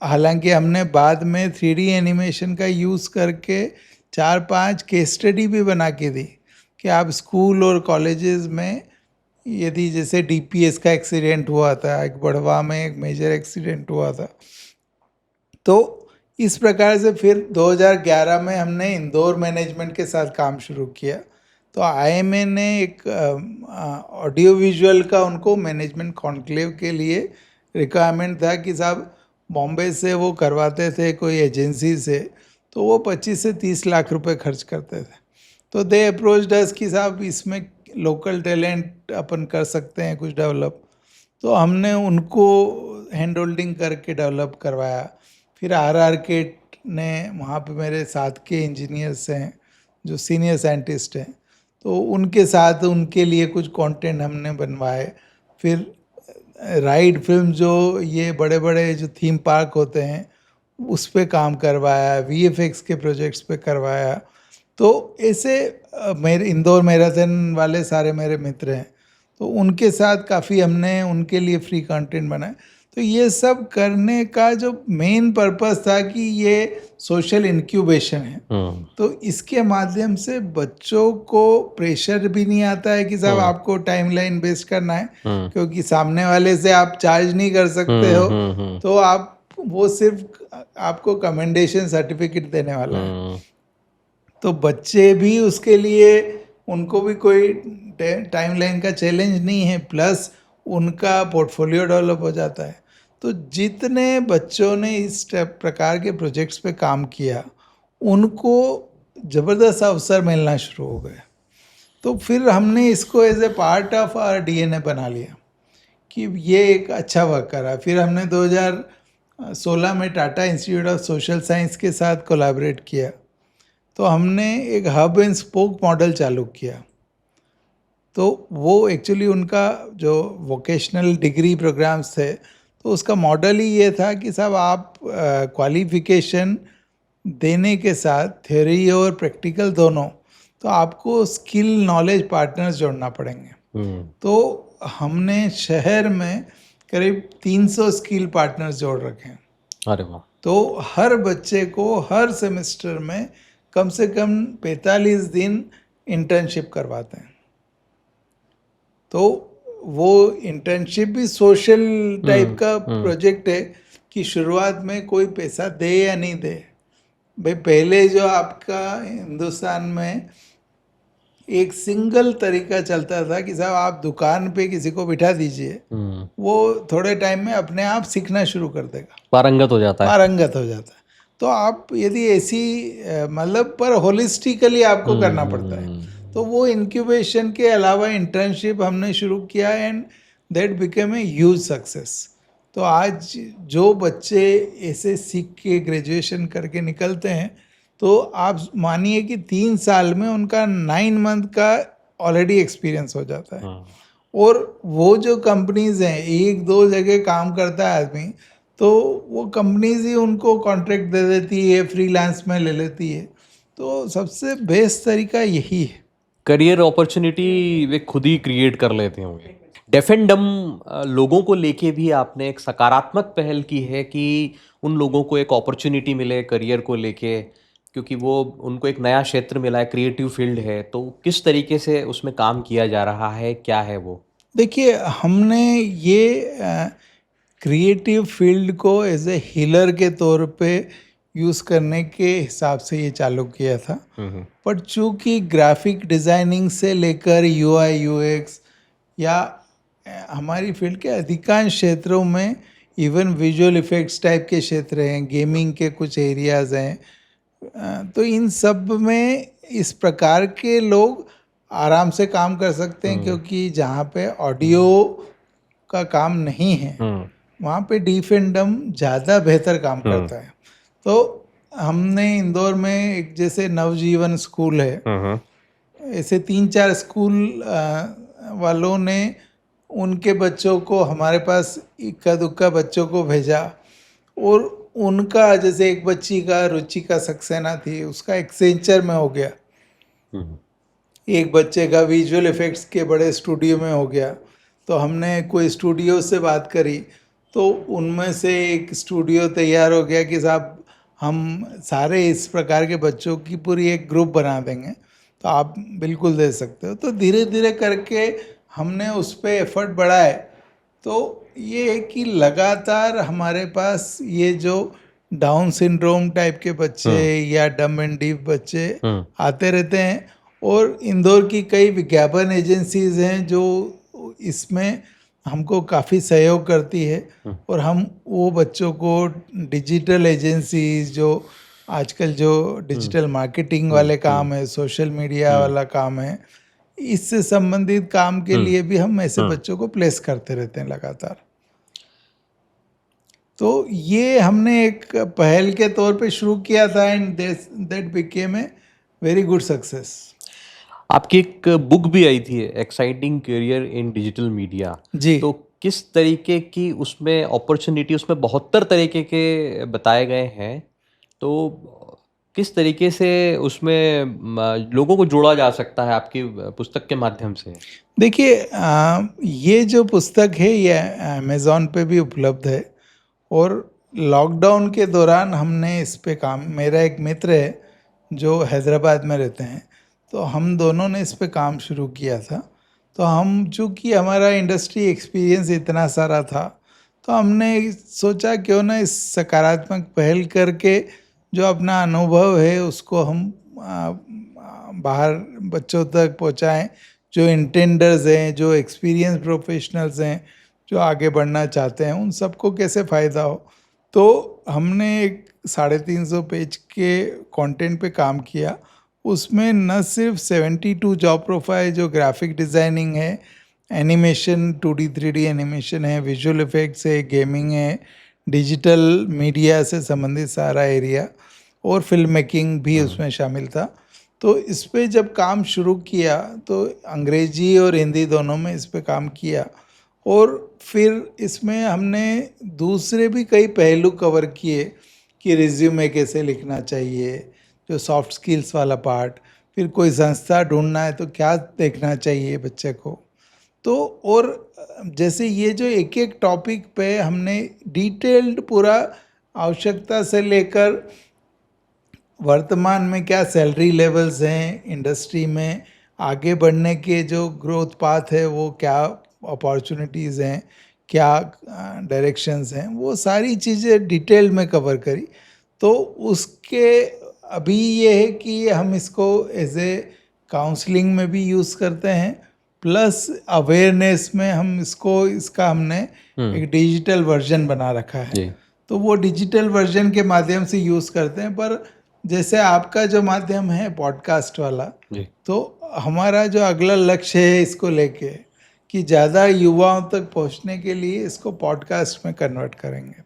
हालांकि हमने बाद में 3D एनिमेशन का यूज़ करके 4-5 केस स्टडी भी बना के दी कि आप स्कूल और कॉलेजेस में, यदि जैसे DPS का एक्सीडेंट हुआ था, एक बढ़वा में एक मेजर एक्सीडेंट हुआ था, तो इस प्रकार से फिर 2011 में हमने इंदौर मैनेजमेंट के साथ काम शुरू किया। तो IMA ने एक ऑडियो विजुअल का उनको मैनेजमेंट कॉन्क्लेव के लिए रिक्वायरमेंट था कि साहब बॉम्बे से वो करवाते थे कोई एजेंसी से, तो वो 25 से 30 लाख रुपए खर्च करते थे। तो दे अप्रोच्ड अस कि साहब इसमें लोकल टैलेंट अपन कर सकते हैं कुछ डेवलप। तो हमने उनको हैंड होल्डिंग करके डेवलप करवाया। फिर RRK ने, वहाँ पे मेरे साथ के इंजीनियर्स हैं जो सीनियर साइंटिस्ट हैं, तो उनके साथ उनके लिए कुछ कंटेंट हमने बनवाए। फिर राइड फिल्म, जो ये बड़े बड़े जो थीम पार्क होते हैं उस पे काम करवाया, VFX के प्रोजेक्ट्स पे करवाया। तो ऐसे मेरे इंदौर मैराथन वाले सारे मेरे मित्र हैं, तो उनके साथ काफ़ी हमने उनके लिए फ्री कंटेंट बनाया। तो ये सब करने का जो मेन पर्पस था कि ये सोशल इंक्यूबेशन है, तो इसके माध्यम से बच्चों को प्रेशर भी नहीं आता है कि साहब आपको टाइमलाइन बेस्ड करना है, क्योंकि सामने वाले से आप चार्ज नहीं कर सकते हो, तो आप वो सिर्फ आपको कमेंडेशन सर्टिफिकेट देने वाला है। तो बच्चे भी उसके लिए, उनको भी कोई टाइमलाइन का चैलेंज नहीं है, प्लस उनका पोर्टफोलियो डेवलप हो जाता है। तो जितने बच्चों ने इस प्रकार के प्रोजेक्ट्स पे काम किया, उनको ज़बरदस्त अवसर मिलना शुरू हो गए। तो फिर हमने इसको as a part of our DNA बना लिया कि ये एक अच्छा वर्क कर रहा है। फिर हमने 2016 में Tata institute of social science के साथ कोलैबोरेट किया, तो हमने एक हब एंड स्पोक मॉडल चालू किया। तो वो एक्चुअली उनका जो वोकेशनल डिग्री प्रोग्राम्स थे, तो उसका मॉडल ही ये था कि साहब आप क्वालिफिकेशन देने के साथ थ्योरी और प्रैक्टिकल दोनों, तो आपको स्किल नॉलेज पार्टनर्स जोड़ना पड़ेंगे। तो हमने शहर में करीब 300 स्किल पार्टनर्स जोड़ रखे हैं। अरे वाह। तो हर बच्चे को हर सेमेस्टर में कम से कम 45 दिन इंटर्नशिप करवाते हैं। तो वो इंटर्नशिप भी सोशल टाइप का प्रोजेक्ट है कि शुरुआत में कोई पैसा दे या नहीं दे। भाई पहले जो आपका हिंदुस्तान में एक सिंगल तरीका चलता था कि साहब आप दुकान पे किसी को बिठा दीजिए, वो थोड़े टाइम में अपने आप सीखना शुरू कर देगा, पारंगत हो जाता है। पारंगत हो जाता है। तो आप यदि ऐसी मतलब पर होलिस्टिकली आपको करना पड़ता है, तो वो इंक्यूबेशन के अलावा इंटर्नशिप हमने शुरू किया and that became a huge success. तो आज जो बच्चे ऐसे सीख के ग्रेजुएशन करके निकलते हैं, तो आप मानिए कि 3 साल में उनका 9 मंथ का ऑलरेडी एक्सपीरियंस हो जाता है। और वो जो कंपनीज हैं, 1-2 जगह काम करता है आदमी, तो वो कंपनीज ही उनको कॉन्ट्रैक्ट दे देती है, फ्रीलांस में ले लेती है। तो सबसे बेस्ट तरीका यही है। करियर अपॉर्चुनिटी वे खुद ही क्रिएट कर लेते होंगे। डेफ एंड डम लोगों को लेके भी आपने एक सकारात्मक पहल की है कि उन लोगों को एक अपॉर्चुनिटी मिले करियर को लेके, क्योंकि वो उनको एक नया क्षेत्र मिला है, क्रिएटिव फील्ड है। तो किस तरीके से उसमें काम किया जा रहा है, क्या है वो? देखिए, हमने ये क्रिएटिव फील्ड को एज ए हीलर के तौर पे यूज़ करने के हिसाब से ये चालू किया था। पर चूँकि ग्राफिक डिज़ाइनिंग से लेकर UI UX या हमारी फील्ड के अधिकांश क्षेत्रों में इवन विजुअल इफेक्ट्स टाइप के क्षेत्र हैं, गेमिंग के कुछ एरियाज हैं, तो इन सब में इस प्रकार के लोग आराम से काम कर सकते हैं, क्योंकि जहाँ पे ऑडियो का काम नहीं है वहाँ पे डीफेंडम ज़्यादा बेहतर काम करता है। तो हमने इंदौर में एक जैसे नवजीवन स्कूल है, ऐसे 3-4 स्कूल वालों ने उनके बच्चों को हमारे पास इक्का दुक्का बच्चों को भेजा, और उनका जैसे एक बच्ची का रुचिका सक्सेना थी, उसका एक्सेंचर में हो गया, एक बच्चे का विजुअल इफेक्ट्स के बड़े स्टूडियो में हो गया। तो हमने कोई स्टूडियो से बात करी, तो उनमें से एक स्टूडियो तैयार हो गया कि साहब हम सारे इस प्रकार के बच्चों की पूरी एक ग्रुप बना देंगे, तो आप बिल्कुल दे सकते हो। तो धीरे धीरे करके हमने उस पर एफर्ट बढ़ाए। तो ये है कि लगातार हमारे पास ये जो डाउन सिंड्रोम टाइप के बच्चे या डम एंड डीफ बच्चे आते रहते हैं, और इंदौर की कई विज्ञापन एजेंसीज हैं जो इसमें हमको काफ़ी सहयोग करती है, और हम वो बच्चों को डिजिटल एजेंसीज जो आजकल जो डिजिटल मार्केटिंग वाले काम है, सोशल मीडिया वाला काम है, इससे संबंधित काम के लिए भी हम ऐसे बच्चों को प्लेस करते रहते हैं लगातार। तो ये हमने एक पहल के तौर पे शुरू किया था, and that became a very good success. आपकी एक बुक भी आई थी, exciting career in digital media. जी। तो किस तरीके की उसमें अपॉर्चुनिटी, उसमें 72 तरीके के बताए गए हैं, तो किस तरीके से उसमें लोगों को जोड़ा जा सकता है आपकी पुस्तक के माध्यम से? देखिए, ये जो पुस्तक है ये अमेज़ॉन पे भी उपलब्ध है, और लॉकडाउन के दौरान हमने इस पे काम, मेरा एक मित्र है जो हैदराबाद में रहते हैं, तो हम दोनों ने इस पे काम शुरू किया था। तो हम, चूँकि हमारा इंडस्ट्री एक्सपीरियंस इतना सारा था, तो हमने सोचा क्यों ना इस सकारात्मक पहल करके जो अपना अनुभव है उसको हम बाहर बच्चों तक पहुंचाएं, जो इंटेंडर्स हैं, जो एक्सपीरियंस प्रोफेशनल्स हैं, जो आगे बढ़ना चाहते हैं, उन सबको कैसे फ़ायदा हो। तो हमने एक 350 पेज के कंटेंट पे काम किया। उसमें न सिर्फ 72 जॉब प्रोफाइल जो ग्राफिक डिज़ाइनिंग है, एनिमेशन 2D 3D एनिमेशन है, विजुअल इफ़ेक्ट्स है, गेमिंग है, डिजिटल मीडिया से संबंधित सारा एरिया, और फिल्म मेकिंग भी उसमें शामिल था। तो इस पे जब काम शुरू किया तो अंग्रेजी और हिंदी दोनों में इस पे काम किया, और फिर इसमें हमने दूसरे भी कई पहलू कवर किए कि रिज्यूमे कैसे लिखना चाहिए, जो सॉफ्ट स्किल्स वाला पार्ट, फिर कोई संस्था ढूंढना है तो क्या देखना चाहिए बच्चे को। तो और जैसे ये जो एक एक टॉपिक पे हमने डिटेल्ड पूरा आवश्यकता से लेकर वर्तमान में क्या सैलरी लेवल्स हैं इंडस्ट्री में, आगे बढ़ने के जो ग्रोथ पाथ है वो क्या अपॉर्चुनिटीज़ हैं, क्या डायरेक्शंस हैं, वो सारी चीज़ें डिटेल में कवर करी। तो उसके अभी ये है कि हम इसको एज ए काउंसलिंग में भी यूज़ करते हैं, प्लस अवेयरनेस में हम इसका हमने एक डिजिटल वर्जन बना रखा है। तो वो डिजिटल वर्जन के माध्यम से यूज़ करते हैं। पर जैसे आपका जो माध्यम है पॉडकास्ट वाला, तो हमारा जो अगला लक्ष्य है इसको लेके कि ज़्यादा युवाओं तक पहुंचने के लिए इसको पॉडकास्ट में कन्वर्ट करेंगे।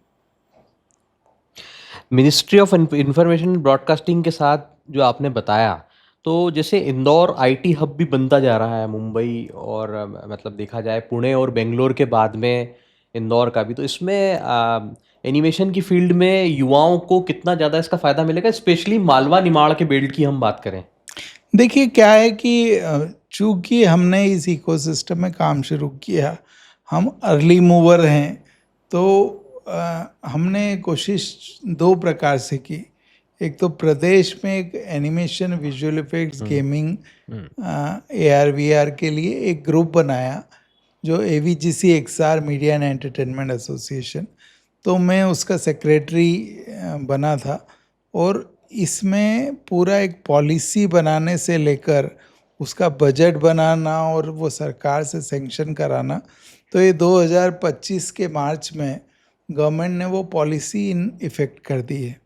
मिनिस्ट्री ऑफ इंफॉर्मेशन ब्रॉडकास्टिंग के साथ जो आपने बताया, तो जैसे इंदौर आईटी हब भी बनता जा रहा है, मुंबई और मतलब देखा जाए पुणे और बेंगलोर के बाद में इंदौर का भी, तो इसमें एनिमेशन की फील्ड में युवाओं को कितना ज़्यादा इसका फ़ायदा मिलेगा, स्पेशली मालवा निमाड़ के बेल्ट की हम बात करें? देखिए, क्या है कि चूँकि हमने इस इकोसिस्टम में काम शुरू किया, हम अर्ली मूवर हैं, तो हमने कोशिश दो प्रकार से की। एक तो प्रदेश में एक animation, visual effects, gaming, AR VR के लिए एक ग्रुप बनाया जो AVGC XR media and entertainment association, तो मैं उसका सेक्रेटरी बना था। और इसमें पूरा एक पॉलिसी बनाने से लेकर उसका बजट बनाना और वो सरकार से सेंक्शन कराना, तो ये 2025 के मार्च में गवर्नमेंट ने वो पॉलिसी इन इफ़ेक्ट कर दी है।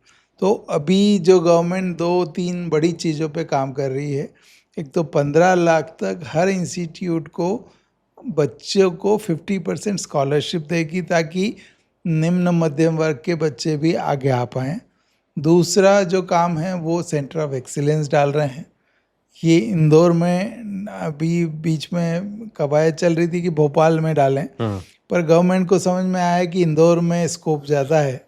तो अभी जो गवर्नमेंट 2-3 बड़ी चीज़ों पे काम कर रही है। एक तो 15 लाख तक हर इंस्टीट्यूट को बच्चों को 50% स्कॉलरशिप देगी, ताकि निम्न मध्यम वर्ग के बच्चे भी आगे आ पाएँ। दूसरा जो काम है वो सेंटर ऑफ एक्सीलेंस डाल रहे हैं। ये इंदौर में अभी बीच में कवायद चल रही थी कि भोपाल में डालें, पर गवर्नमेंट को समझ में आया कि इंदौर में स्कोप ज़्यादा है,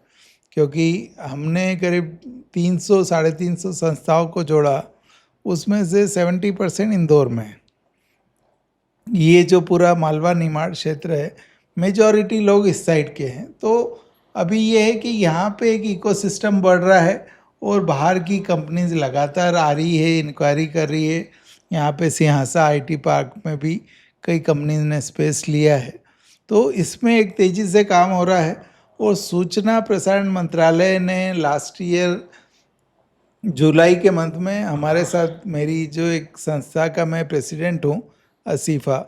क्योंकि हमने करीब 300 साढ़े 300 संस्थाओं को जोड़ा, उसमें से 70% इंदौर में है। ये जो पूरा मालवा निमाड़ क्षेत्र है, मेजॉरिटी लोग इस साइड के हैं। तो अभी ये है कि यहाँ पे एक इकोसिस्टम बढ़ रहा है और बाहर की कंपनीज लगातार आ रही है, इंक्वायरी कर रही है। यहाँ पे सिंहासा आईटी पार्क में भी कई कंपनीज ने स्पेस लिया है। तो इसमें एक तेज़ी से काम हो रहा है। और सूचना प्रसारण मंत्रालय ने लास्ट ईयर जुलाई के मंथ में हमारे साथ, मेरी जो एक संस्था का मैं प्रेसिडेंट हूँ, असीफा,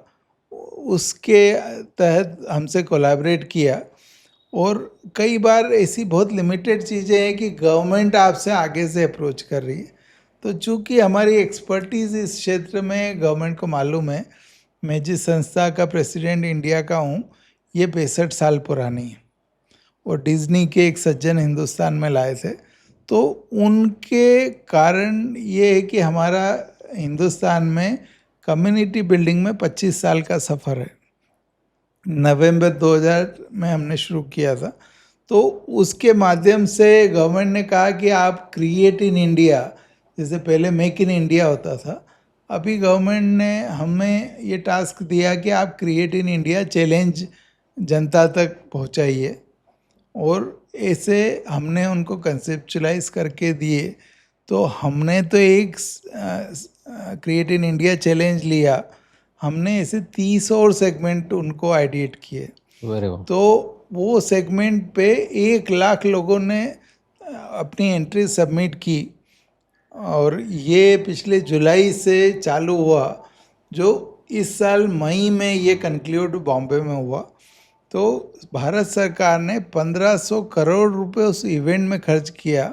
उसके तहत हमसे कोलैबोरेट किया। और कई बार ऐसी बहुत लिमिटेड चीज़ें हैं कि गवर्नमेंट आपसे आगे से अप्रोच कर रही है। तो चूंकि हमारी एक्सपर्टीज़ इस क्षेत्र में गवर्नमेंट को मालूम है, मैं जिस संस्था का प्रेसिडेंट इंडिया का हूँ, ये 65 साल पुरानी है और डिज्नी के एक सज्जन हिंदुस्तान में लाए थे। तो उनके कारण ये है कि हमारा हिंदुस्तान में कम्युनिटी बिल्डिंग में 25 साल का सफ़र है। नवंबर 2000 में हमने शुरू किया था। तो उसके माध्यम से गवर्नमेंट ने कहा कि आप क्रिएट इन इंडिया, जैसे पहले मेक इन इंडिया होता था, अभी गवर्नमेंट ने हमें ये टास्क दिया कि आप क्रिएट इन इंडिया चैलेंज जनता तक पहुंचाइए। और ऐसे हमने उनको कंसेप्चुलाइज करके दिए। तो हमने तो एक क्रिएट इन इंडिया चैलेंज लिया, हमने ऐसे 30 और सेगमेंट उनको आइडिएट किए। अरे वाह। तो वो सेगमेंट पे 1 लाख लोगों ने अपनी एंट्री सबमिट की। और ये पिछले जुलाई से चालू हुआ, जो इस साल मई में ये कंक्लूड बॉम्बे में हुआ। तो भारत सरकार ने 1500 करोड़ रुपए उस इवेंट में खर्च किया।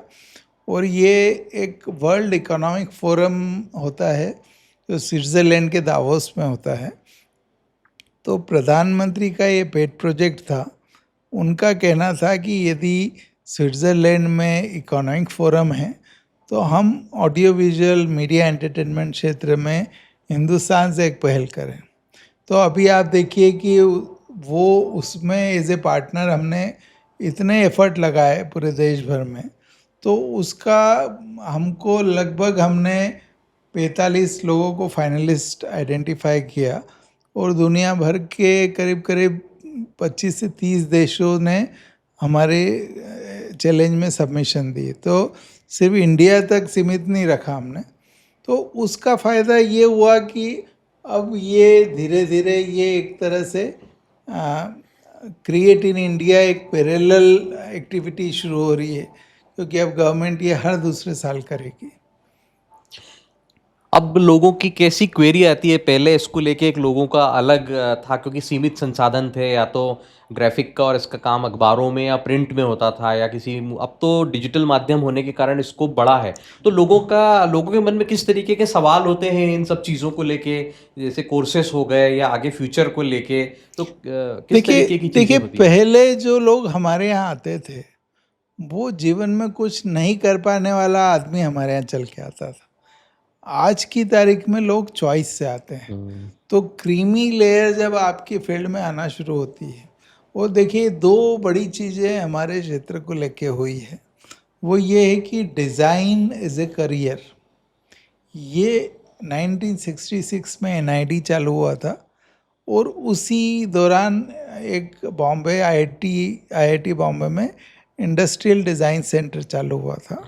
और ये एक वर्ल्ड इकोनॉमिक फोरम होता है जो स्विट्ज़रलैंड के दावोस में होता है। तो प्रधानमंत्री का ये पेट प्रोजेक्ट था। उनका कहना था कि यदि स्विट्ज़रलैंड में इकोनॉमिक फोरम है, तो हम ऑडियो विजुअल मीडिया एंटरटेनमेंट क्षेत्र में हिंदुस्तान से एक पहल करें। तो अभी आप देखिए कि वो उसमें एज ए पार्टनर हमने इतने एफर्ट लगाए पूरे देश भर में। तो उसका हमको लगभग हमने 45 लोगों को फाइनलिस्ट आइडेंटिफाई किया। और दुनिया भर के करीब करीब 25 से 30 देशों ने हमारे चैलेंज में सबमिशन दिए। तो सिर्फ इंडिया तक सीमित नहीं रखा हमने। तो उसका फ़ायदा ये हुआ कि अब ये धीरे धीरे ये एक तरह से क्रिएट इन इंडिया एक पैरेलल एक्टिविटी शुरू हो रही है, क्योंकि अब गवर्नमेंट ये हर दूसरे साल करेगी। अब लोगों की कैसी क्वेरी आती है? पहले इसको लेके एक लोगों का अलग था, क्योंकि सीमित संसाधन थे, या तो ग्राफिक का और इसका काम अखबारों में या प्रिंट में होता था, या किसी, अब तो डिजिटल माध्यम होने के कारण इसको बड़ा है। तो लोगों के मन में किस तरीके के सवाल होते हैं इन सब चीज़ों को लेके, जैसे कोर्सेस हो गए या आगे फ्यूचर को लेके, तो किस तरीके की चीज़ें देखिए, होती हैं? पहले जो लोग हमारे यहाँ आते थे, वो जीवन में कुछ नहीं कर पाने वाला आदमी हमारे यहाँ चल के आता था। आज की तारीख में लोग चॉइस से आते हैं। तो क्रीमी लेयर जब आपकी फील्ड में आना शुरू होती है, वो देखिए 2 बड़ी चीज़ें हमारे क्षेत्र को लेके हुई है। वो ये है कि डिज़ाइन एज ए करियर, ये 1966 में एनआईडी चालू हुआ था। और उसी दौरान एक बॉम्बे आईआईटी बॉम्बे में इंडस्ट्रियल डिज़ाइन सेंटर चालू हुआ था।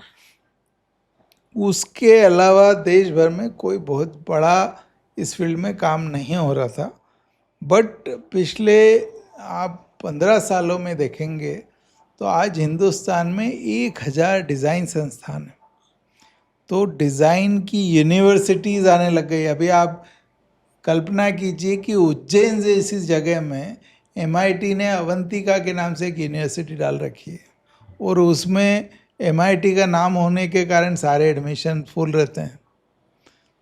उसके अलावा देश भर में कोई बहुत बड़ा इस फील्ड में काम नहीं हो रहा था। बट पिछले आप 15 सालों में देखेंगे तो आज हिंदुस्तान में 1000 डिज़ाइन संस्थान हैं। तो डिज़ाइन की यूनिवर्सिटीज़ आने लग गई। अभी आप कल्पना कीजिए कि उज्जैन जैसी जगह में MIT ने अवंतिका के नाम से एक यूनिवर्सिटी डाल रखी है और उसमें MIT का नाम होने के कारण सारे एडमिशन फुल रहते हैं।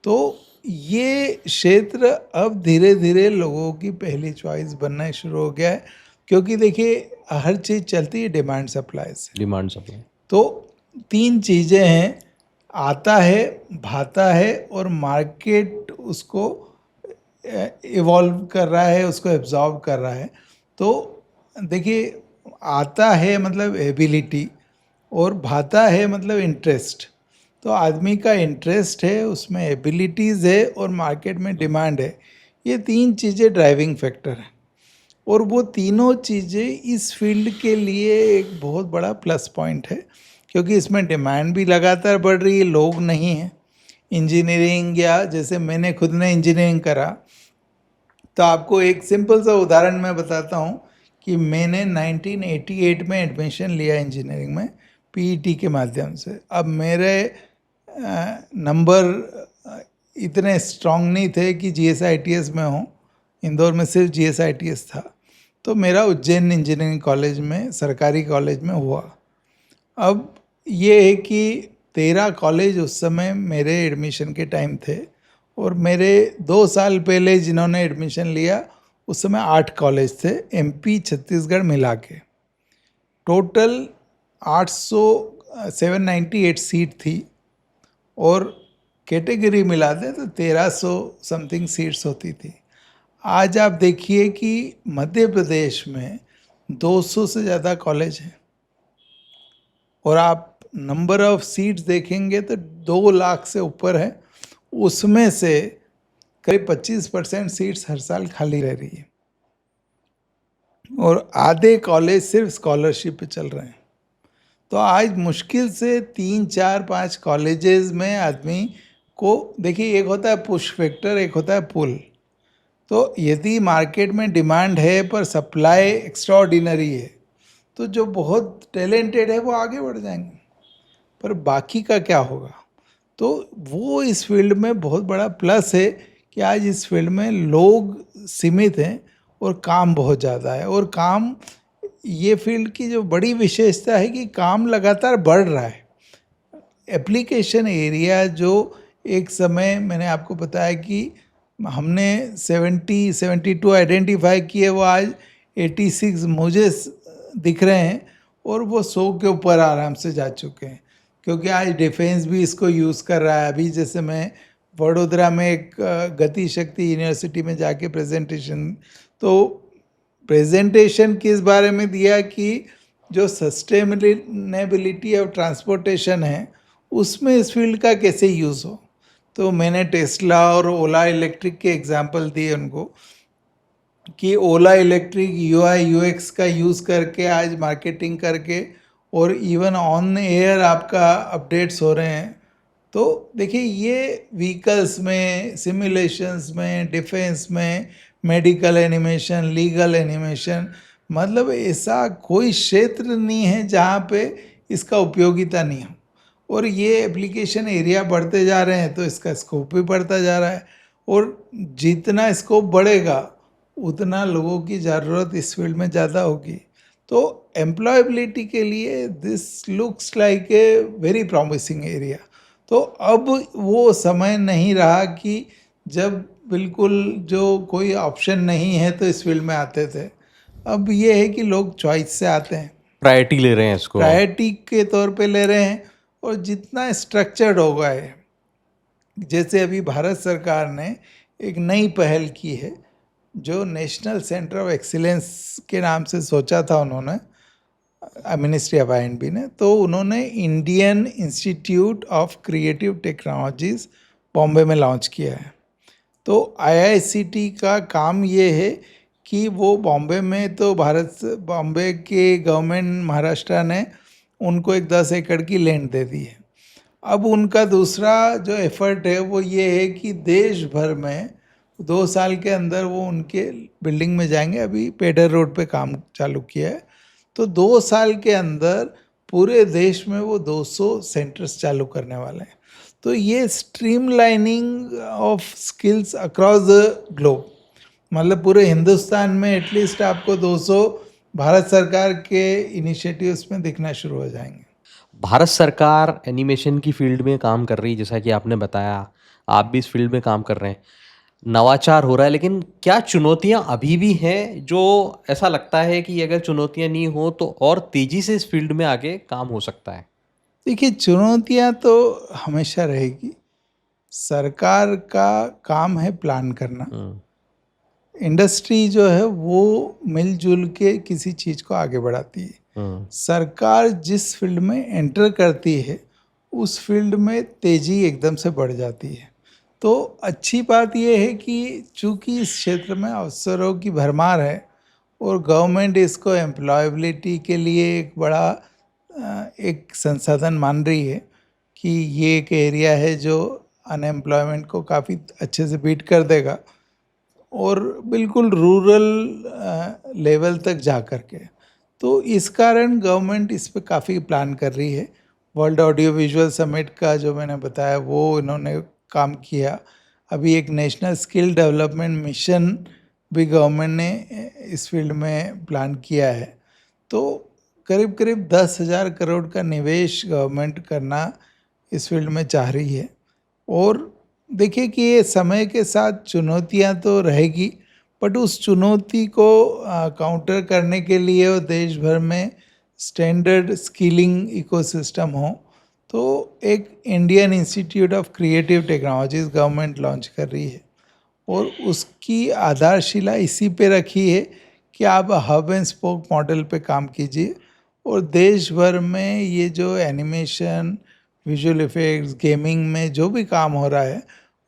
तो ये क्षेत्र अब धीरे धीरे लोगों की पहली चॉइस बनना शुरू हो गया है, क्योंकि देखिए हर चीज़ चलती है डिमांड सप्लाई से। Demand supply. तो 3 चीज़ें हैं, आता है, भाता है और मार्केट उसको इवॉल्व कर रहा है, उसको एब्जॉर्ब कर रहा है। तो देखिए आता है मतलब एबिलिटी और भाता है मतलब इंटरेस्ट। तो आदमी का इंटरेस्ट है, उसमें एबिलिटीज़ है और मार्केट में डिमांड है। ये 3 चीज़ें ड्राइविंग फैक्टर हैं और वो तीनों चीज़ें इस फील्ड के लिए एक बहुत बड़ा प्लस पॉइंट है, क्योंकि इसमें डिमांड भी लगातार बढ़ रही है, लोग नहीं हैं। इंजीनियरिंग या जैसे मैंने खुद ने इंजीनियरिंग करा, तो आपको एक सिंपल सा उदाहरण मैं बताता हूँ कि मैंने 1988 में एडमिशन लिया इंजीनियरिंग में PET के माध्यम से। अब मेरे नंबर इतने स्ट्रॉन्ग नहीं थे कि GSITS में हो, इंदौर में सिर्फ GSITS था। तो मेरा उज्जैन इंजीनियरिंग कॉलेज में, सरकारी कॉलेज में हुआ। अब ये है कि 13 कॉलेज उस समय मेरे एडमिशन के टाइम थे और मेरे 2 साल पहले जिन्होंने एडमिशन लिया उस समय 8 कॉलेज थे, MP छत्तीसगढ़ मिला के। टोटल 798 सीट थी और कैटेगरी मिला दे तो 1300 समथिंग सीट्स होती थी। आज आप देखिए कि मध्य प्रदेश में 200 से ज़्यादा कॉलेज हैं और आप नंबर ऑफ सीट्स देखेंगे तो 2 लाख से ऊपर है। उसमें से करीब 25% सीट्स हर साल खाली रह रही है और आधे कॉलेज सिर्फ स्कॉलरशिप पे चल रहे हैं। तो आज मुश्किल से 3, 4, 5 कॉलेजेस में आदमी को, देखिए एक होता है पुश फैक्टर, एक होता है पुल। तो यदि मार्केट में डिमांड है पर सप्लाई एक्स्ट्राऑर्डिनरी है तो जो बहुत टैलेंटेड है वो आगे बढ़ जाएंगे, पर बाकी का क्या होगा? तो वो इस फील्ड में बहुत बड़ा प्लस है कि आज इस फील्ड में लोग सीमित हैं और काम बहुत ज़्यादा है। और काम, ये फील्ड की जो बड़ी विशेषता है कि काम लगातार बढ़ रहा है। एप्लीकेशन एरिया जो एक समय मैंने आपको बताया कि हमने 72 आइडेंटिफाई किए, वो आज 86 मुझे दिख रहे हैं और वो 100 के ऊपर आराम से जा चुके हैं, क्योंकि आज डिफेंस भी इसको यूज़ कर रहा है। अभी जैसे मैं वडोदरा में एक गति शक्ति यूनिवर्सिटी में जाके प्रेजेंटेशन किस बारे में दिया कि जो सस्टेनेबिलिटी ऑफ ट्रांसपोर्टेशन है उसमें इस फील्ड का कैसे यूज़ हो। तो मैंने टेस्ला और ओला इलेक्ट्रिक के एग्जांपल दिए उनको कि ओला इलेक्ट्रिक UI UX का यूज़ करके आज मार्केटिंग करके और इवन ऑन एयर आपका अपडेट्स हो रहे हैं। तो देखिए ये व्हीकल्स में, सिमुलेशंस में, डिफेंस में, मेडिकल एनिमेशन, लीगल एनिमेशन, मतलब ऐसा कोई क्षेत्र नहीं है जहाँ पे इसका उपयोगिता नहीं हो। और ये एप्लीकेशन एरिया बढ़ते जा रहे हैं तो इसका स्कोप भी बढ़ता जा रहा है और जितना स्कोप बढ़ेगा उतना लोगों की ज़रूरत इस फील्ड में ज़्यादा होगी। तो एम्प्लॉयबिलिटी के लिए this looks like a very promising area. तो अब वो समय नहीं रहा कि जब बिल्कुल जो कोई ऑप्शन नहीं है तो इस फील्ड में आते थे। अब ये है कि लोग चॉइस से आते हैं, प्रायोरिटी ले रहे हैं इसको, प्रायोरिटी के तौर पे ले रहे हैं। और जितना स्ट्रक्चर्ड हो गया है, जैसे अभी भारत सरकार ने एक नई पहल की है जो नेशनल सेंटर ऑफ एक्सीलेंस के नाम से सोचा था उन्होंने, मिनिस्ट्री ऑफ INB ने। तो उन्होंने Indian institute of creative technologies Bombay में लॉन्च किया है। तो IICT का काम ये है कि वो बॉम्बे में, तो बॉम्बे के गवर्नमेंट महाराष्ट्र ने उनको एक 10 एकड़ की लैंड दे दी है। अब उनका दूसरा जो एफर्ट है वो ये है कि देश भर में 2 साल के अंदर वो उनके बिल्डिंग में जाएंगे। अभी पेडर रोड पे काम चालू किया है, तो 2 साल के अंदर पूरे देश में वो 200 सेंटर्स चालू करने वाले हैं। तो ये streamlining of skills across the globe, मतलब पूरे हिंदुस्तान में एटलीस्ट आपको 200 भारत सरकार के इनिशिएटिव्स में दिखना शुरू हो जाएंगे। भारत सरकार एनिमेशन की फील्ड में काम कर रही है, जैसा कि आपने बताया, आप भी इस फील्ड में काम कर रहे हैं। नवाचार हो रहा है, लेकिन क्या चुनौतियाँ अभी भी हैं, जो ऐसा लगता है कि अगर चुनौतियाँ नहीं हो तो और तेज़ी से इस फील्ड में आगे काम हो सकता है? देखिए, चुनौतियां तो हमेशा रहेगी। सरकार का काम है प्लान करना। हुँ, इंडस्ट्री जो है वो मिलजुल के किसी चीज़ को आगे बढ़ाती है। हुँ, सरकार जिस फील्ड में एंटर करती है उस फील्ड में तेज़ी एकदम से बढ़ जाती है। तो अच्छी बात यह है कि चूंकि इस क्षेत्र में अवसरों की भरमार है और गवर्नमेंट इसको एम्प्लॉयबिलिटी के लिए एक बड़ा एक संसाधन मान रही है कि ये एक एरिया है जो अनएम्प्लॉयमेंट को काफ़ी अच्छे से बीट कर देगा और बिल्कुल रूरल लेवल तक जा कर के। तो इस कारण गवर्नमेंट इस पे काफ़ी प्लान कर रही है। वर्ल्ड ऑडियो विजुअल समिट का जो मैंने बताया वो इन्होंने काम किया। अभी एक नेशनल स्किल डेवलपमेंट मिशन भी गवर्नमेंट ने इस फील्ड में प्लान किया है। तो करीब करीब 10,000 करोड़ का निवेश गवर्नमेंट करना इस फील्ड में चाह रही है। और देखिए कि ये समय के साथ चुनौतियां तो रहेगी, बट उस चुनौती को काउंटर करने के लिए और देश भर में स्टैंडर्ड स्किलिंग इकोसिस्टम हो, तो एक Indian institute of creative technologies government launch कर रही है। और उसकी आधारशिला इसी पे रखी है कि आप हब एंड स्पोक मॉडल पे काम कीजिए और देश भर में ये जो एनिमेशन, विजुअल इफेक्ट्स, गेमिंग में जो भी काम हो रहा है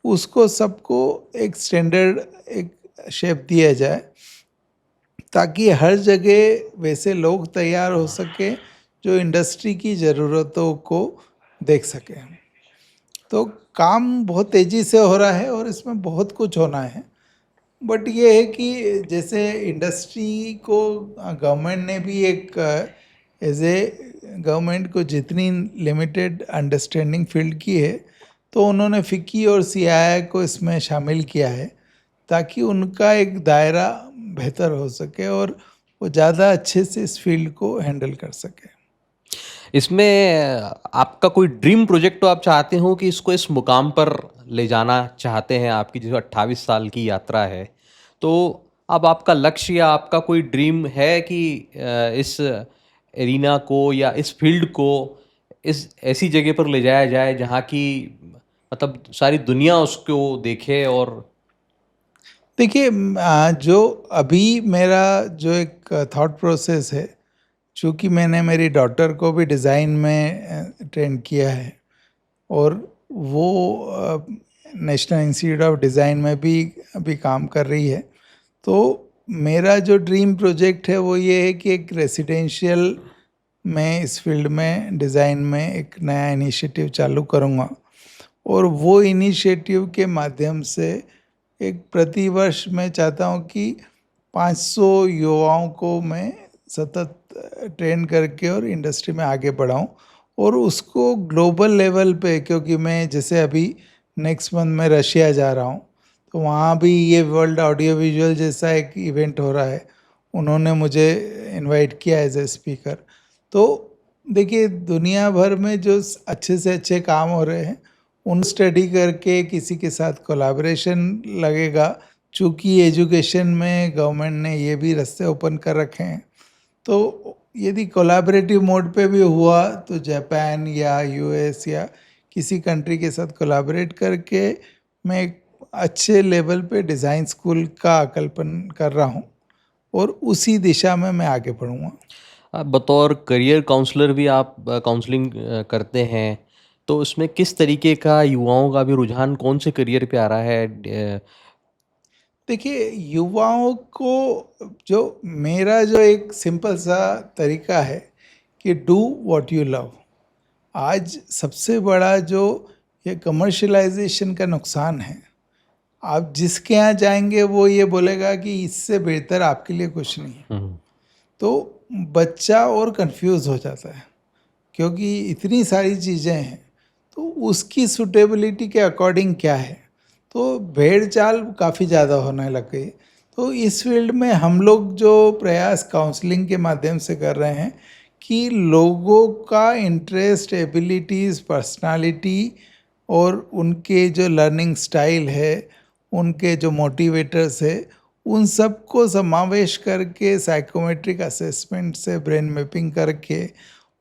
उसको सबको एक स्टैंडर्ड एक शेप दिया जाए, ताकि हर जगह वैसे लोग तैयार हो सके जो इंडस्ट्री की ज़रूरतों को देख सकें। तो काम बहुत तेज़ी से हो रहा है और इसमें बहुत कुछ होना है। बट ये है कि जैसे इंडस्ट्री को गवर्नमेंट ने भी एक एज ए गवर्नमेंट को जितनी लिमिटेड अंडरस्टैंडिंग फील्ड की है, तो उन्होंने फिक्की और सीआईआई को इसमें शामिल किया है ताकि उनका एक दायरा बेहतर हो सके और वो ज़्यादा अच्छे से इस फील्ड को हैंडल कर सके। इसमें आपका कोई ड्रीम प्रोजेक्ट तो आप चाहते हो कि इसको इस मुकाम पर ले जाना चाहते हैं, आपकी जो 28 साल की यात्रा है। तो अब आपका लक्ष्य या आपका कोई ड्रीम है कि इस एरिना को या इस फ़ील्ड को इस ऐसी जगह पर ले जाया जाए जहाँ की मतलब सारी दुनिया उसको देखे और देखिए, जो अभी मेरा जो एक थॉट प्रोसेस है, चूँकि मैंने मेरी डॉटर को भी डिज़ाइन में ट्रेन किया है और वो नेशनल इंस्टीट्यूट ऑफ डिज़ाइन में भी अभी काम कर रही है। तो मेरा जो ड्रीम प्रोजेक्ट है वो ये है कि एक रेसिडेंशियल में इस फील्ड में डिज़ाइन में एक नया इनिशिएटिव चालू करूँगा और वो इनिशिएटिव के माध्यम से एक प्रतिवर्ष मैं चाहता हूँ कि 500 युवाओं को मैं सतत ट्रेन करके और इंडस्ट्री में आगे बढ़ाऊँ और उसको ग्लोबल लेवल पे, क्योंकि मैं जैसे अभी नेक्स्ट मंथ में रशिया जा रहा हूँ, तो वहाँ भी ये वर्ल्ड ऑडियो विजुअल जैसा एक इवेंट हो रहा है। उन्होंने मुझे इनवाइट किया एज ए स्पीकर। तो देखिए, दुनिया भर में जो अच्छे से अच्छे काम हो रहे हैं उन स्टडी करके किसी के साथ कोलैबोरेशन लगेगा। चूँकि एजुकेशन में गवर्नमेंट ने ये भी रास्ते ओपन कर रखे हैं, तो यदि कोलैबोरेटिव मोड पे भी हुआ तो जापान या यूएस या किसी कंट्री के साथ कोलैबोरेट करके मैं एक अच्छे लेवल पे डिज़ाइन स्कूल का कल्पन कर रहा हूँ और उसी दिशा में मैं आगे बढ़ूँगा। बतौर करियर काउंसलर भी आप काउंसलिंग करते हैं, तो उसमें किस तरीके का युवाओं का भी रुझान कौन से करियर पे आ रहा है? देखिए, युवाओं को जो मेरा जो एक सिंपल सा तरीका है कि डू व्हाट यू लव। आज सबसे बड़ा जो ये कमर्शलाइजेशन का नुकसान है, आप जिसके यहाँ जाएंगे वो ये बोलेगा कि इससे बेहतर आपके लिए कुछ नहीं है। हुँ, तो बच्चा और कंफ्यूज हो जाता है क्योंकि इतनी सारी चीज़ें हैं, तो उसकी सूटेबिलिटी के अकॉर्डिंग क्या है, तो भेड़ चाल काफ़ी ज़्यादा होने लग गई। तो इस फील्ड में हम लोग जो प्रयास काउंसलिंग के माध्यम से कर रहे हैं कि लोगों का इंटरेस्ट, एबिलिटीज़, पर्सनालिटी और उनके जो लर्निंग स्टाइल है, उनके जो मोटिवेटर्स है, उन सबको समावेश करके साइकोमेट्रिक असेसमेंट से ब्रेन मैपिंग करके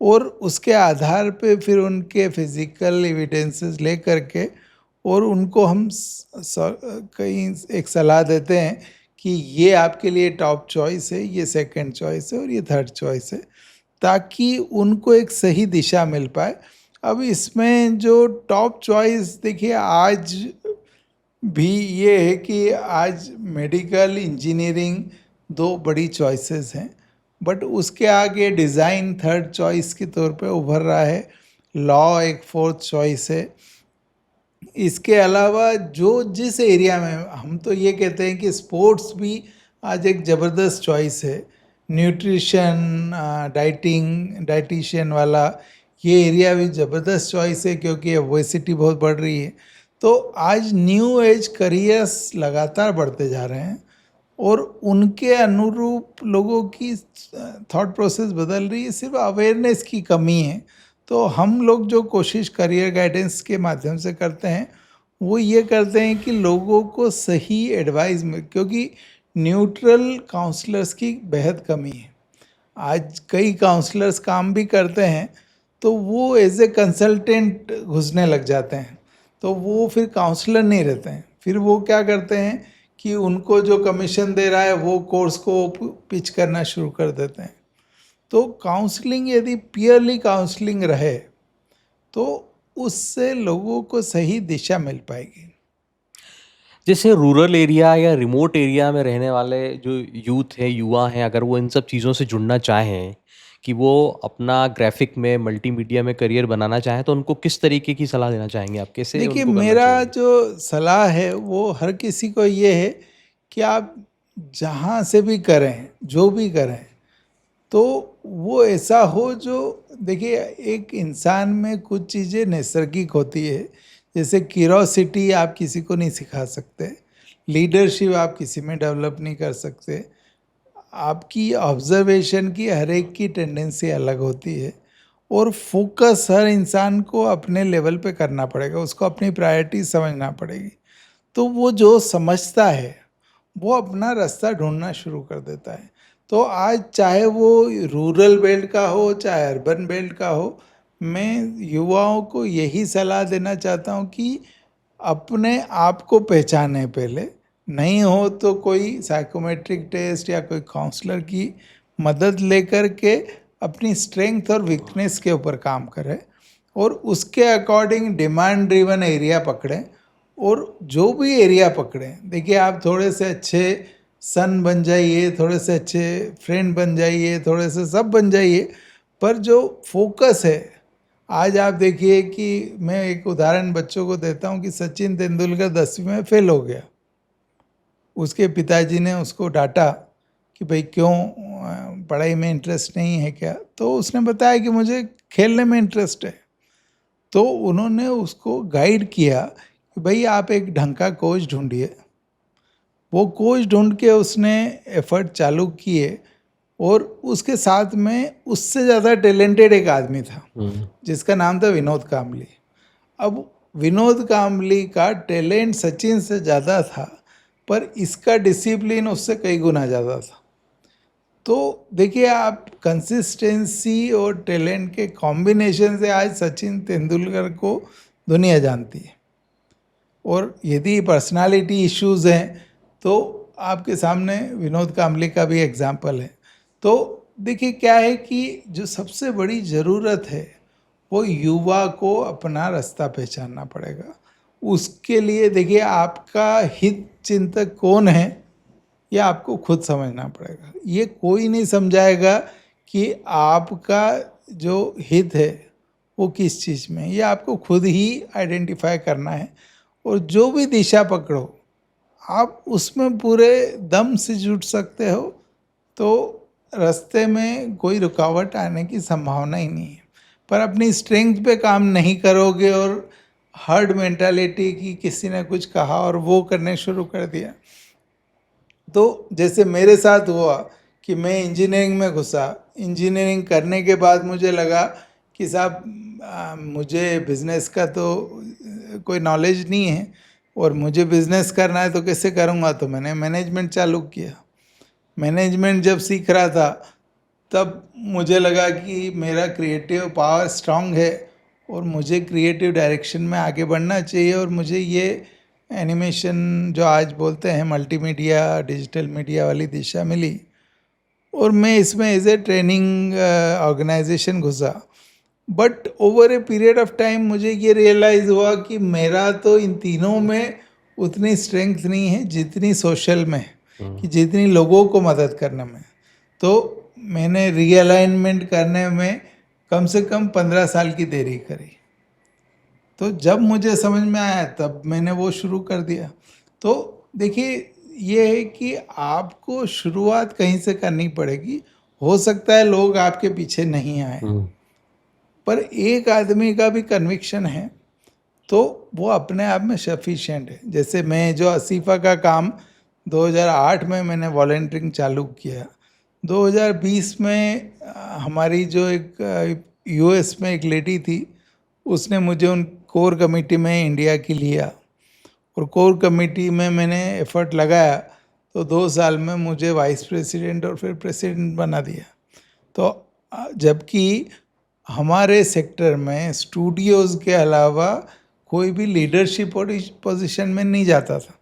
और उसके आधार पे फिर उनके फिजिकल एविडेंसेस ले करके और उनको हम कहीं एक सलाह देते हैं कि ये आपके लिए टॉप चॉइस है, ये सेकंड चॉइस है और ये थर्ड चॉइस है, ताकि उनको एक सही दिशा मिल पाए। अब इसमें जो टॉप चॉइस देखिए आज भी ये है कि आज मेडिकल इंजीनियरिंग दो बड़ी चॉइसेस हैं, बट उसके आगे डिज़ाइन थर्ड चॉइस के तौर पे उभर रहा है, लॉ एक फोर्थ चॉइस है। इसके अलावा जो जिस एरिया में हम तो ये कहते हैं कि स्पोर्ट्स भी आज एक ज़बरदस्त चॉइस है, न्यूट्रिशन, डाइटिशियन वाला ये एरिया भी ज़बरदस्त चॉइस है क्योंकि ओबेसिटी बहुत बढ़ रही है। तो आज न्यू एज करियर्स लगातार बढ़ते जा रहे हैं और उनके अनुरूप लोगों की थॉट प्रोसेस बदल रही है, सिर्फ अवेयरनेस की कमी है। तो हम लोग जो कोशिश करियर गाइडेंस के माध्यम से करते हैं वो ये करते हैं कि लोगों को सही एडवाइस में, क्योंकि न्यूट्रल काउंसलर्स की बेहद कमी है। आज कई काउंसलर्स काम भी करते हैं तो वो एज ए कंसल्टेंट घुसने लग जाते हैं, तो वो फिर काउंसलर नहीं रहते हैं। फिर वो क्या करते हैं कि उनको जो कमीशन दे रहा है वो कोर्स को पिच करना शुरू कर देते हैं। तो काउंसलिंग यदि पियरली काउंसलिंग रहे तो उससे लोगों को सही दिशा मिल पाएगी। जैसे रूरल एरिया या रिमोट एरिया में रहने वाले जो यूथ है, युवा हैं, अगर वो इन सब चीज़ों से जुड़ना चाहें कि वो अपना ग्राफिक में, मल्टीमीडिया में करियर बनाना चाहें, तो उनको किस तरीके की सलाह देना चाहेंगे आप? कैसे देखिए उनको करना मेरा चाहिए? जो सलाह है वो हर किसी को ये है कि आप जहाँ से भी करें, जो भी करें, तो वो ऐसा हो जो, देखिए एक इंसान में कुछ चीज़ें नैसर्गिक होती है, जैसे क्यूरोसिटी आप किसी को नहीं सिखा सकते, लीडरशिप आप किसी में डेवलप नहीं कर सकते, आपकी ऑब्जर्वेशन की हर एक की टेंडेंसी अलग होती है और फोकस हर इंसान को अपने लेवल पे करना पड़ेगा, उसको अपनी प्रायोरिटी समझना पड़ेगी। तो वो जो समझता है वो अपना रास्ता ढूंढना शुरू कर देता है। तो आज चाहे वो रूरल बेल्ट का हो चाहे अर्बन बेल्ट का हो, मैं युवाओं को यही सलाह देना चाहता हूँ कि अपने आप को पहचाने पहले, नहीं हो तो कोई साइकोमेट्रिक टेस्ट या कोई काउंसलर की मदद लेकर के अपनी स्ट्रेंथ और वीकनेस के ऊपर काम करें और उसके अकॉर्डिंग डिमांड ड्रिवन एरिया पकड़ें और जो भी एरिया पकड़ें, देखिए आप थोड़े से अच्छे सन बन जाइए, थोड़े से अच्छे फ्रेंड बन जाइए, थोड़े से सब बन जाइए, पर जो फोकस है, आज आप देखिए कि मैं एक उदाहरण बच्चों को देता हूँ कि सचिन तेंदुलकर 10वीं में फेल हो गया। उसके पिताजी ने उसको डांटा कि भाई क्यों, पढ़ाई में इंटरेस्ट नहीं है क्या? तो उसने बताया कि मुझे खेलने में इंटरेस्ट है। तो उन्होंने उसको गाइड किया कि भाई आप एक ढंग का कोच ढूंढिए। वो कोच ढूंढ के उसने एफर्ट चालू किए और उसके साथ में उससे ज़्यादा टैलेंटेड एक आदमी था जिसका नाम था विनोद काम्बली। अब विनोद काम्बली का टैलेंट सचिन से ज़्यादा था, पर इसका डिसिप्लिन उससे कई गुना ज़्यादा था। तो देखिए आप कंसिस्टेंसी और टैलेंट के कॉम्बिनेशन से आज सचिन तेंदुलकर को दुनिया जानती है। और यदि पर्सनालिटी इश्यूज़ हैं तो आपके सामने विनोद काम्बली का भी एग्जाम्पल है। तो देखिए क्या है कि जो सबसे बड़ी ज़रूरत है वो युवा को अपना रास्ता पहचानना पड़ेगा। उसके लिए देखिए आपका हित चिंतक कौन है ये आपको खुद समझना पड़ेगा। ये कोई नहीं समझाएगा कि आपका जो हित है वो किस चीज़ में है, ये आपको खुद ही आइडेंटिफाई करना है। और जो भी दिशा पकड़ो आप उसमें पूरे दम से जुट सकते हो, तो रास्ते में कोई रुकावट आने की संभावना ही नहीं है। पर अपनी स्ट्रेंथ पे काम नहीं करोगे और हर्ड मेंटालिटी की किसी ने कुछ कहा और वो करने शुरू कर दिया, तो जैसे मेरे साथ हुआ कि मैं इंजीनियरिंग में घुसा, इंजीनियरिंग करने के बाद मुझे लगा कि साहब मुझे बिज़नेस का तो कोई नॉलेज नहीं है, और मुझे बिज़नेस करना है तो कैसे करूँगा, तो मैंने मैनेजमेंट चालू किया। मैनेजमेंट जब सीख रहा था तब मुझे लगा कि मेरा क्रिएटिव पावर स्ट्रांग है और मुझे क्रिएटिव डायरेक्शन में आगे बढ़ना चाहिए, और मुझे ये एनिमेशन जो आज बोलते हैं मल्टीमीडिया डिजिटल मीडिया वाली दिशा मिली, और मैं इसमें एज ए ट्रेनिंग ऑर्गेनाइजेशन घुसा। But over a period of time मुझे ये रियलाइज़ हुआ कि मेरा तो इन तीनों में उतनी स्ट्रेंथ नहीं है जितनी सोशल में है, कि जितनी लोगों को मदद करने में। तो मैंने रीअलाइनमेंट करने में कम से कम 15 साल की देरी करी। तो जब मुझे समझ में आया तब मैंने वो शुरू कर दिया। तो देखिए, ये है कि आपको शुरुआत कहीं से करनी पड़ेगी। हो सकता है लोग आपके पीछे नहीं आए, पर एक आदमी का भी कन्विक्शन है तो वो अपने आप में सफिशिएंट है। जैसे मैं जो असीफ़ा का काम 2008 में मैंने वॉलंटियरिंग चालू किया, 2020 में हमारी जो एक यूएस में एक लेडी थी, उसने मुझे उन कोर कमेटी में इंडिया की लिया, और कोर कमेटी में मैंने एफर्ट लगाया तो 2 साल में मुझे वाइस प्रेसिडेंट और फिर प्रेसिडेंट बना दिया। तो जबकि हमारे सेक्टर में स्टूडियोज़ के अलावा कोई भी लीडरशिप पोजीशन में नहीं जाता था,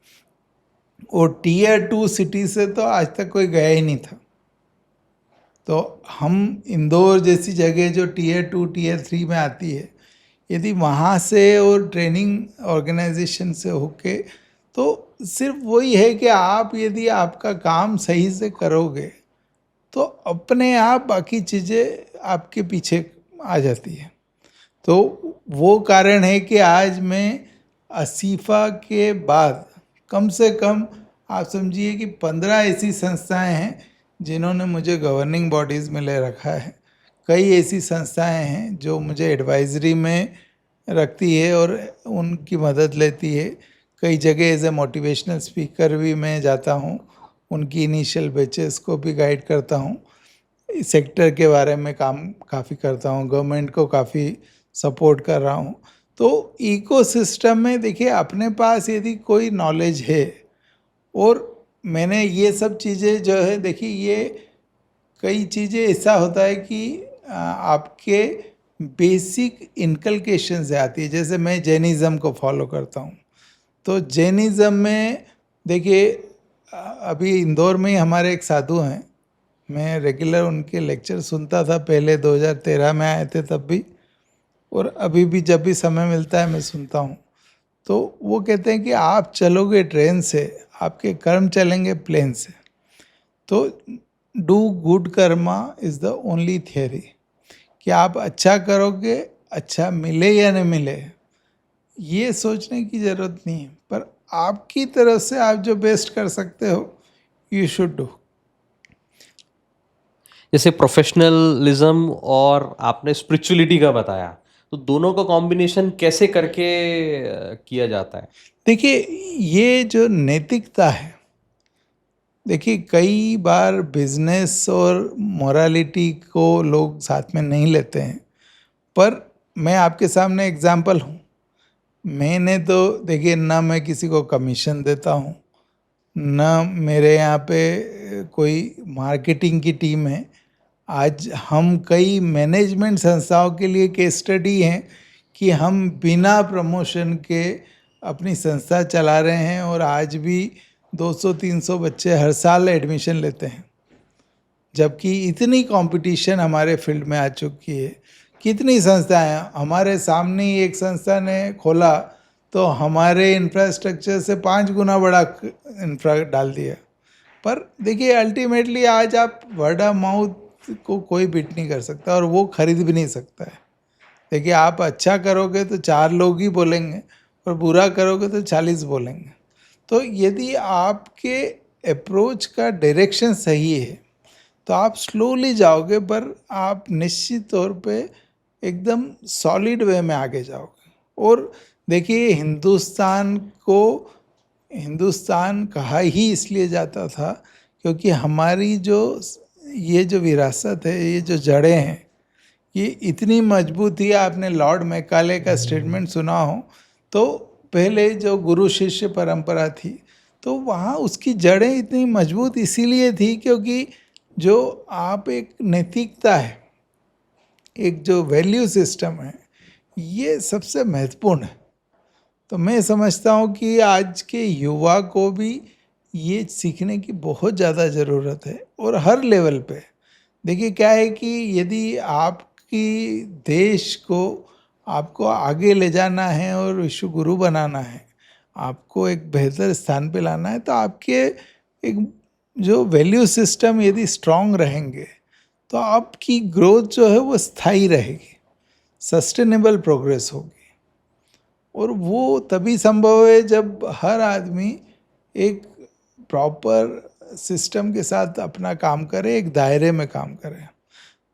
और टीयर 2 सिटी से तो आज तक कोई गया ही नहीं था। तो हम इंदौर जैसी जगह जो टीयर 2 टीयर 3 में आती है, यदि वहाँ से और ट्रेनिंग ऑर्गेनाइजेशन से होके, तो सिर्फ वही है कि आप यदि आपका काम सही से करोगे तो अपने आप बाकी चीज़ें आपके पीछे आ जाती है। तो वो कारण है कि आज मैं असीफ़ा के बाद कम से कम आप समझिए कि 15 ऐसी संस्थाएं हैं जिन्होंने मुझे गवर्निंग बॉडीज़ में ले रखा है। कई ऐसी संस्थाएं हैं जो मुझे एडवाइजरी में रखती है और उनकी मदद लेती है। कई जगह एज ए मोटिवेशनल स्पीकर भी मैं जाता हूँ, उनकी इनिशियल बैचेस को भी गाइड करता हूँ। इस सेक्टर के बारे में काम काफ़ी करता हूँ, गवर्नमेंट को काफ़ी सपोर्ट कर रहा हूँ। तो इकोसिस्टम में देखिए, अपने पास यदि कोई नॉलेज है, और मैंने ये सब चीज़ें जो है देखिए, ये कई चीज़ें ऐसा होता है कि आपके बेसिक इनकलकेशन से आती है। जैसे मैं जैनिज़्म को फॉलो करता हूँ, तो जैनिज़्म में देखिए, अभी इंदौर में ही हमारे एक साधु हैं, मैं रेगुलर उनके लेक्चर सुनता था, पहले 2013 में आए थे तब भी, और अभी भी जब भी समय मिलता है मैं सुनता हूँ। तो वो कहते हैं कि आप चलोगे ट्रेन से, आपके कर्म चलेंगे प्लेन से। तो do good Karma is the only theory, कि आप अच्छा करोगे, अच्छा मिले या न मिले, ये सोचने की ज़रूरत नहीं है, पर आपकी तरफ से आप जो बेस्ट कर सकते हो, यू शुड डू। जैसे प्रोफेशनलिज्म और आपने स्पिरिचुअलिटी का बताया, तो दोनों का कॉम्बिनेशन कैसे करके किया जाता है? देखिए, ये जो नैतिकता है, देखिए कई बार बिजनेस और मोरालिटी को लोग साथ में नहीं लेते हैं, पर मैं आपके सामने एग्जाम्पल हूँ। मैंने तो देखिए, ना मैं किसी को कमीशन देता हूँ, ना मेरे यहाँ पे कोई मार्केटिंग की टीम है। आज हम कई मैनेजमेंट संस्थाओं के लिए केस स्टडी हैं कि हम बिना प्रमोशन के अपनी संस्था चला रहे हैं, और आज भी 200-300 बच्चे हर साल एडमिशन लेते हैं, जबकि इतनी कंपटीशन हमारे फील्ड में आ चुकी है। कितनी संस्थाएं हैं, हमारे सामने ही एक संस्था ने खोला तो हमारे इंफ्रास्ट्रक्चर से 5 गुना बड़ा इंफ्रा डाल दिया। पर देखिए, अल्टीमेटली आज आप वर्ड ऑफ माउथ को कोई बीट नहीं कर सकता, और वो खरीद भी नहीं सकता है। देखिए, आप अच्छा करोगे तो 4 लोग ही बोलेंगे, और बुरा करोगे तो 40 बोलेंगे। तो यदि आपके अप्रोच का डायरेक्शन सही है तो आप स्लोली जाओगे, पर आप निश्चित तौर पे एकदम सॉलिड वे में आगे जाओगे। और देखिए, हिंदुस्तान को हिंदुस्तान कहा ही इसलिए जाता था क्योंकि हमारी ये जो विरासत है, ये जो जड़ें हैं, ये इतनी मजबूत थी। आपने लॉर्ड मैकाले का स्टेटमेंट सुना हो तो पहले जो गुरु शिष्य परंपरा थी, तो वहाँ उसकी जड़ें इतनी मजबूत इसीलिए थी क्योंकि जो आप एक नैतिकता है, एक जो वैल्यू सिस्टम है, ये सबसे महत्वपूर्ण है। तो मैं समझता हूँ कि आज के युवा को भी ये सीखने की बहुत ज़्यादा ज़रूरत है और हर लेवल पे। देखिए क्या है कि यदि आपकी देश को आपको आगे ले जाना है और विश्व गुरु बनाना है, आपको एक बेहतर स्थान पे लाना है, तो आपके एक जो वैल्यू सिस्टम यदि स्ट्रांग रहेंगे तो आपकी ग्रोथ जो है वो स्थायी रहेगी, सस्टेनेबल प्रोग्रेस होगी। और वो तभी संभव है जब हर आदमी एक प्रॉपर सिस्टम के साथ अपना काम करे, एक दायरे में काम करे।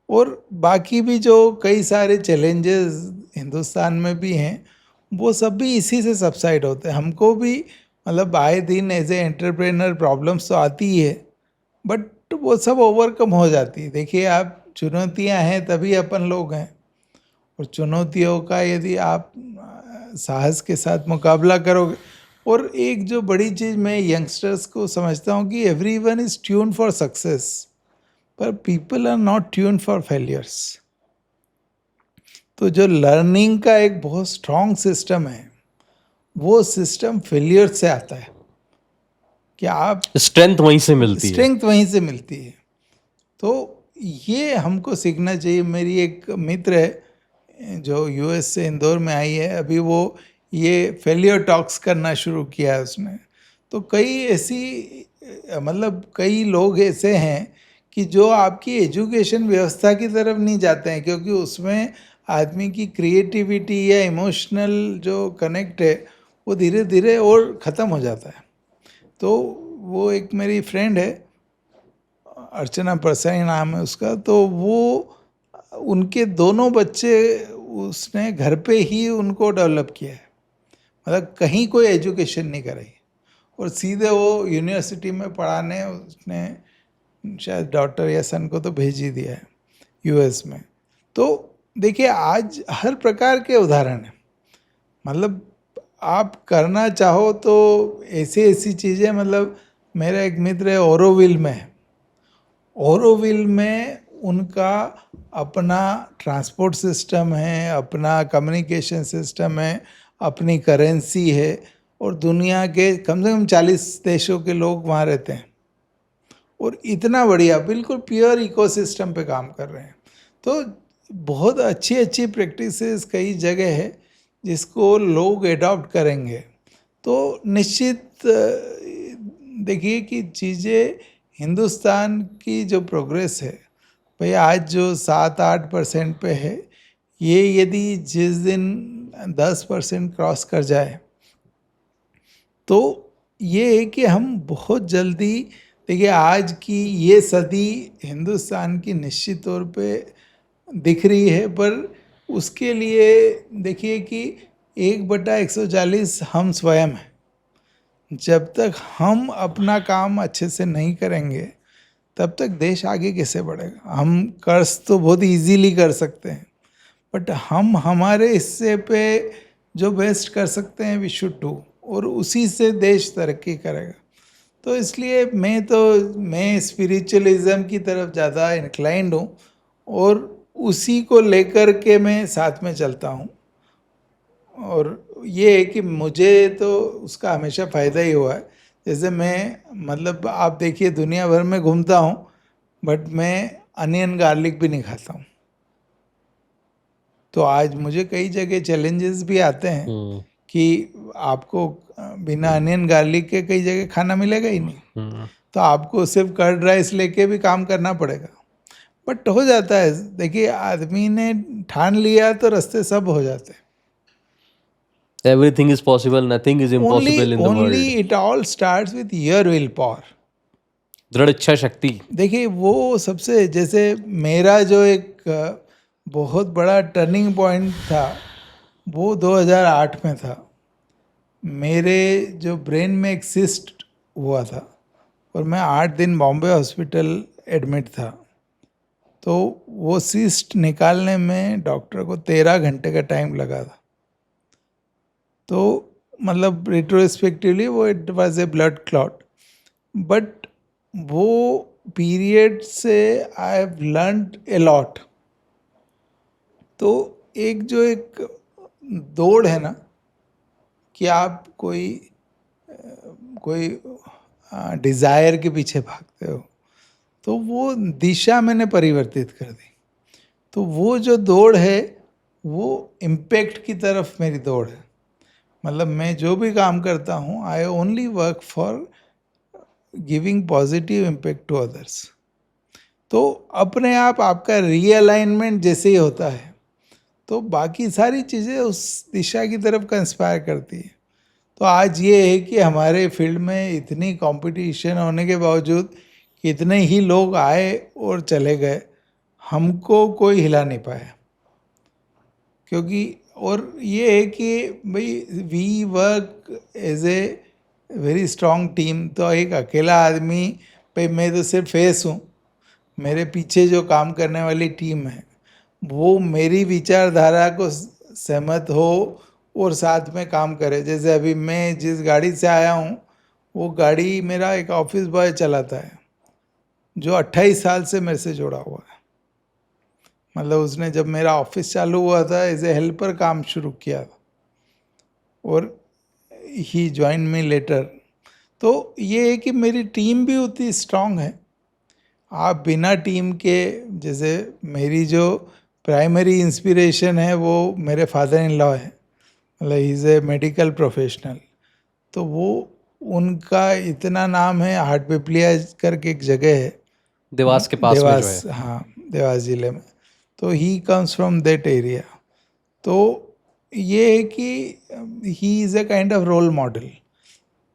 और बाकी भी जो कई सारे चैलेंजेस हिंदुस्तान में भी हैं, वो सब भी इसी से सबसाइड होते हैं। हमको भी मतलब आए दिन एज ए एंटरप्रेनर प्रॉब्लम्स तो आती ही है, बट वो सब ओवरकम हो जाती है। देखिए आप, चुनौतियां हैं तभी अपन लोग हैं, और चुनौतियों का यदि आप साहस के साथ मुकाबला करोगे। और एक जो बड़ी चीज़ मैं यंगस्टर्स को समझता हूँ कि everyone is tune for success, पर people are not tune for failures. तो जो लर्निंग का एक बहुत स्ट्रॉन्ग सिस्टम है, वो सिस्टम फेलियर से आता है कि आप स्ट्रेंथ वहीं से मिलती है। स्ट्रेंथ वहीं से मिलती है। तो ये हमको सीखना चाहिए। मेरी एक मित्र है जो यूएस से इंदौर में आई है, अभी वो ये फेलियर टॉक्स करना शुरू किया है उसने। तो कई ऐसी मतलब कई लोग ऐसे हैं कि जो आपकी एजुकेशन व्यवस्था की तरफ नहीं जाते हैं, क्योंकि उसमें आदमी की क्रिएटिविटी या इमोशनल जो कनेक्ट है वो धीरे धीरे और ख़त्म हो जाता है। तो वो एक मेरी फ्रेंड है, अर्चना परसाई नाम है उसका, तो वो उनके दोनों बच्चे उसने घर पे ही उनको डेवलप किया है। मतलब कहीं कोई एजुकेशन नहीं कराई, और सीधे वो यूनिवर्सिटी में पढ़ाने उसने शायद डॉटर या सन को तो भेज ही दिया है यूएस में। तो देखिए आज हर प्रकार के उदाहरण हैं। मतलब आप करना चाहो तो ऐसी ऐसी चीज़ें, मतलब मेरा एक मित्र है ओरोविल में है। ओरोविल में उनका अपना ट्रांसपोर्ट सिस्टम है, अपना कम्युनिकेशन सिस्टम है, अपनी करेंसी है, और दुनिया के कम से कम 40 देशों के लोग वहाँ रहते हैं, और इतना बढ़िया बिल्कुल प्योर इकोसिस्टम पे काम कर रहे हैं। तो बहुत अच्छी अच्छी प्रैक्टिसेस कई जगह है जिसको लोग एडॉप्ट करेंगे तो निश्चित देखिए कि चीज़ें हिंदुस्तान की जो प्रोग्रेस है, भाई आज जो 7-8% पे है, ये यदि जिस दिन 10% क्रॉस कर जाए तो ये है कि हम बहुत जल्दी, देखिए आज की ये सदी हिंदुस्तान की निश्चित तौर पे दिख रही है, पर उसके लिए देखिए कि 1/140 हम स्वयं हैं। जब तक हम अपना काम अच्छे से नहीं करेंगे तब तक देश आगे कैसे बढ़ेगा। हम कर्ज तो बहुत इजीली कर सकते हैं, बट हम हमारे हिस्से पे जो बेस्ट कर सकते हैं वी शुड डू, और उसी से देश तरक्की करेगा। तो इसलिए मैं स्पिरिचुअलिज्म की तरफ ज़्यादा इंक्लाइंड हूँ, और उसी को लेकर के मैं साथ में चलता हूँ। और ये है कि मुझे तो उसका हमेशा फ़ायदा ही हुआ है। जैसे मैं, मतलब आप देखिए दुनिया भर में घूमता हूँ, बट मैं अनियन गार्लिक भी नहीं खाता हूँ। तो आज मुझे कई जगह चैलेंजेस भी आते हैं कि आपको बिना अनियन गार्लिक के कई जगह खाना मिलेगा ही नहीं, तो आपको सिर्फ कर्ड राइस लेके भी काम करना पड़ेगा, बट हो जाता है। देखिए आदमी ने ठान लिया तो रास्ते सब हो जाते हैं। Everything is possible, nothing is impossible in the Only world. it all starts with your willpower. दृढ़ इच्छा शक्ति। देखिए वो सबसे, जैसे मेरा जो एक बहुत बड़ा टर्निंग पॉइंट था वो 2008 में था। मेरे जो ब्रेन में एक सिस्ट हुआ था और मैं 8 दिन बॉम्बे हॉस्पिटल एडमिट था। तो वो सिस्ट निकालने में डॉक्टर को 13 घंटे का टाइम लगा था। तो मतलब रिट्रोस्पेक्टिवली वो it was A blood clot, but वो पीरियड से I have learned a lot. तो एक दौड़ है ना कि आप कोई डिज़ायर के पीछे भागते हो, तो वो दिशा मैंने परिवर्तित कर दी। तो वो जो दौड़ है वो इम्पैक्ट की तरफ मेरी दौड़ है। मतलब मैं जो भी काम करता हूँ, I only work for giving positive impact to others. तो अपने आप आपका रीअलाइनमेंट जैसे ही होता है तो बाकी सारी चीज़ें उस दिशा की तरफ कंस्पायर करती है। तो आज ये है कि हमारे फील्ड में इतनी कंपटीशन होने के बावजूद कितने ही लोग आए और चले गए, हमको कोई हिला नहीं पाया। क्योंकि और ये है कि भाई we work as a very strong team. तो एक अकेला आदमी, भाई मैं तो सिर्फ फेस हूँ, मेरे पीछे जो काम करने वाली टीम है वो मेरी विचारधारा को सहमत हो और साथ में काम करे। जैसे अभी मैं जिस गाड़ी से आया हूँ वो गाड़ी मेरा एक ऑफिस बॉय चलाता है जो 28 साल से मेरे से जुड़ा हुआ है। मतलब उसने जब मेरा ऑफिस चालू हुआ था एज ए हेल्पर काम शुरू किया था और ही ज्वाइन मी लेटर। तो ये है कि मेरी टीम भी उतनी स्ट्रांग है। आप बिना टीम के, जैसे मेरी जो प्राइमरी इंस्पिरेशन है वो मेरे फादर इन लॉ है, मतलब ही इज़ ए मेडिकल प्रोफेशनल। तो वो उनका इतना नाम है, हाट पिपलिया करके एक जगह है देवास के पास में जो है। देवास, हाँ देवास ज़िले में। तो he comes from that area. तो ये है कि he is a kind of role model.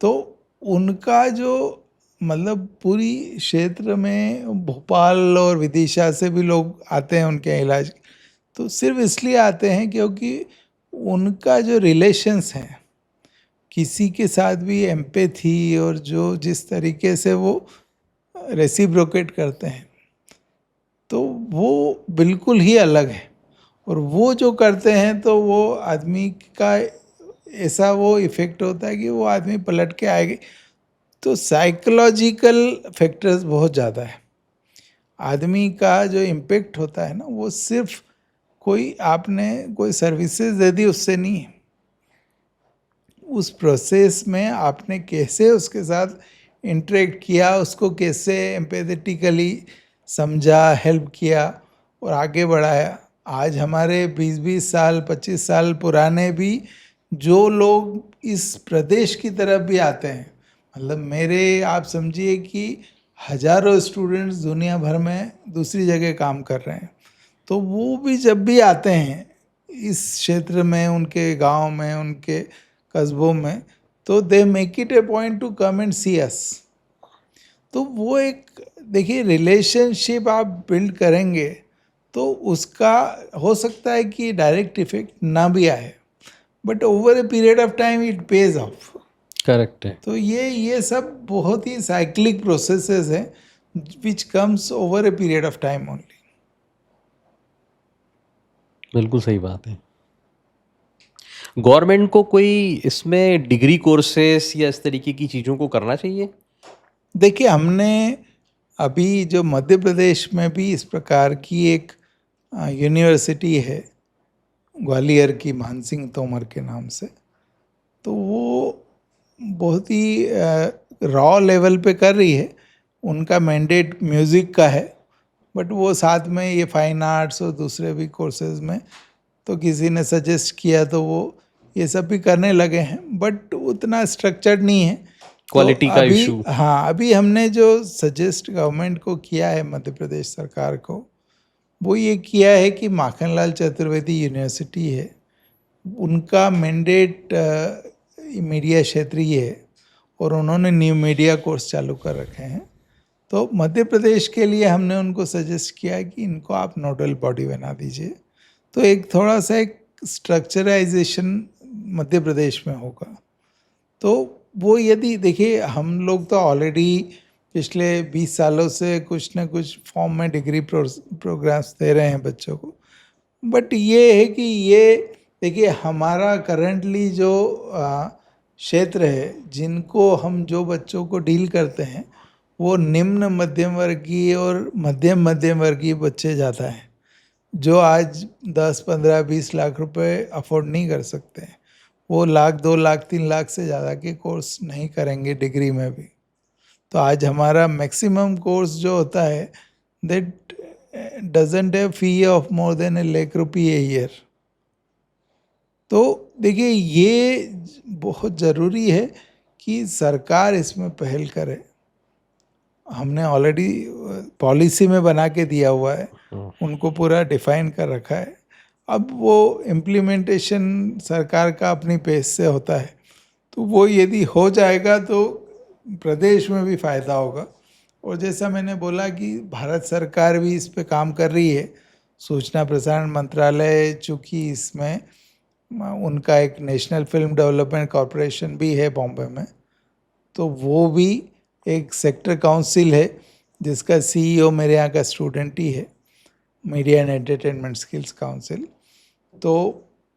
तो उनका जो मतलब पूरी क्षेत्र में भोपाल और विदिशा से भी लोग आते हैं उनके इलाज, तो सिर्फ इसलिए आते हैं क्योंकि उनका जो रिलेशंस हैं किसी के साथ भी एम्पैथी और जो जिस तरीके से वो रेसिप्रोकेट करते हैं तो वो बिल्कुल ही अलग है। और वो जो करते हैं तो वो आदमी का ऐसा वो इफ़ेक्ट होता है कि वो आदमी पलट के आएगी। तो साइकोलॉजिकल फैक्टर्स बहुत ज़्यादा है। आदमी का जो इम्पेक्ट होता है ना वो सिर्फ कोई आपने कोई सर्विसेज दे दी उससे नहीं है। उस प्रोसेस में आपने कैसे उसके साथ इंटरेक्ट किया, उसको कैसे एम्पैथेटिकली समझा, हेल्प किया और आगे बढ़ाया। आज हमारे 20-20 साल 25 साल पुराने भी जो लोग इस प्रदेश की तरफ भी आते हैं, मतलब मेरे आप समझिए कि हजारों स्टूडेंट्स दुनिया भर में दूसरी जगह काम कर रहे हैं। तो वो भी जब भी आते हैं इस क्षेत्र में, उनके गांव में, उनके कस्बों में, तो they make it a point to come and see us. तो वो एक देखिए रिलेशनशिप आप बिल्ड करेंगे तो उसका हो सकता है कि डायरेक्ट इफेक्ट ना भी आए, but over a period of time it pays of. Correct है। तो ये सब बहुत ही साइक्लिक प्रोसेसेस हैं which comes over a period of time only. बिल्कुल सही बात है। गवर्नमेंट को कोई इसमें डिग्री कोर्सेस या इस तरीके की चीज़ों को करना चाहिए? देखिए हमने अभी जो मध्य प्रदेश में भी इस प्रकार की एक यूनिवर्सिटी है ग्वालियर की, मान सिंह तोमर के नाम से। तो वो बहुत ही रॉ लेवल पे कर रही है। उनका मैंडेट म्यूज़िक का है, बट वो साथ में ये फाइन आर्ट्स और दूसरे भी कोर्सेज में, तो किसी ने सजेस्ट किया तो वो ये सब भी करने लगे हैं, बट उतना स्ट्रक्चर्ड नहीं है। तो क्वालिटी का अभी इशू। हाँ, अभी हमने जो सजेस्ट गवर्नमेंट को किया है, मध्य प्रदेश सरकार को, वो ये किया है कि माखनलाल चतुर्वेदी यूनिवर्सिटी है, उनका मैंडेट मीडिया क्षेत्रीय है और उन्होंने न्यू मीडिया कोर्स चालू कर रखे हैं। तो मध्य प्रदेश के लिए हमने उनको सजेस्ट किया कि इनको आप नोडल बॉडी बना दीजिए। तो एक थोड़ा सा एक स्ट्रक्चराइजेशन मध्य प्रदेश में होगा। तो वो यदि देखिए हम लोग तो ऑलरेडी पिछले 20 सालों से कुछ न कुछ फॉर्म में डिग्री प्रोग्राम्स दे रहे हैं बच्चों को, बट ये है कि ये देखिए हमारा करंटली जो क्षेत्र है जिनको हम जो बच्चों को डील करते हैं वो निम्न मध्यम वर्गीय और मध्यम वर्गीय बच्चे ज़्यादा हैं जो आज 10, 15, 20 लाख रुपए अफोर्ड नहीं कर सकते हैं। वो लाख 2 लाख 3 लाख से ज़्यादा के कोर्स नहीं करेंगे डिग्री में भी। तो आज हमारा मैक्सिमम कोर्स जो होता है that doesn't have fee of more than ₹1,00,000 a year. तो देखिए ये बहुत ज़रूरी है कि सरकार इसमें पहल करे। हमने ऑलरेडी पॉलिसी में बना के दिया हुआ है, उनको पूरा डिफाइन कर रखा है। अब वो इम्प्लीमेंटेशन सरकार का अपनी पेस से होता है, तो वो यदि हो जाएगा तो प्रदेश में भी फ़ायदा होगा। और जैसा मैंने बोला कि भारत सरकार भी इस पे काम कर रही है। सूचना प्रसारण मंत्रालय चूँकि इसमें उनका एक नेशनल फिल्म डेवलपमेंट कॉरपोरेशन भी है बॉम्बे में, तो वो भी एक सेक्टर काउंसिल है जिसका सीईओ मेरे यहाँ का स्टूडेंट ही है, media and entertainment skills council. तो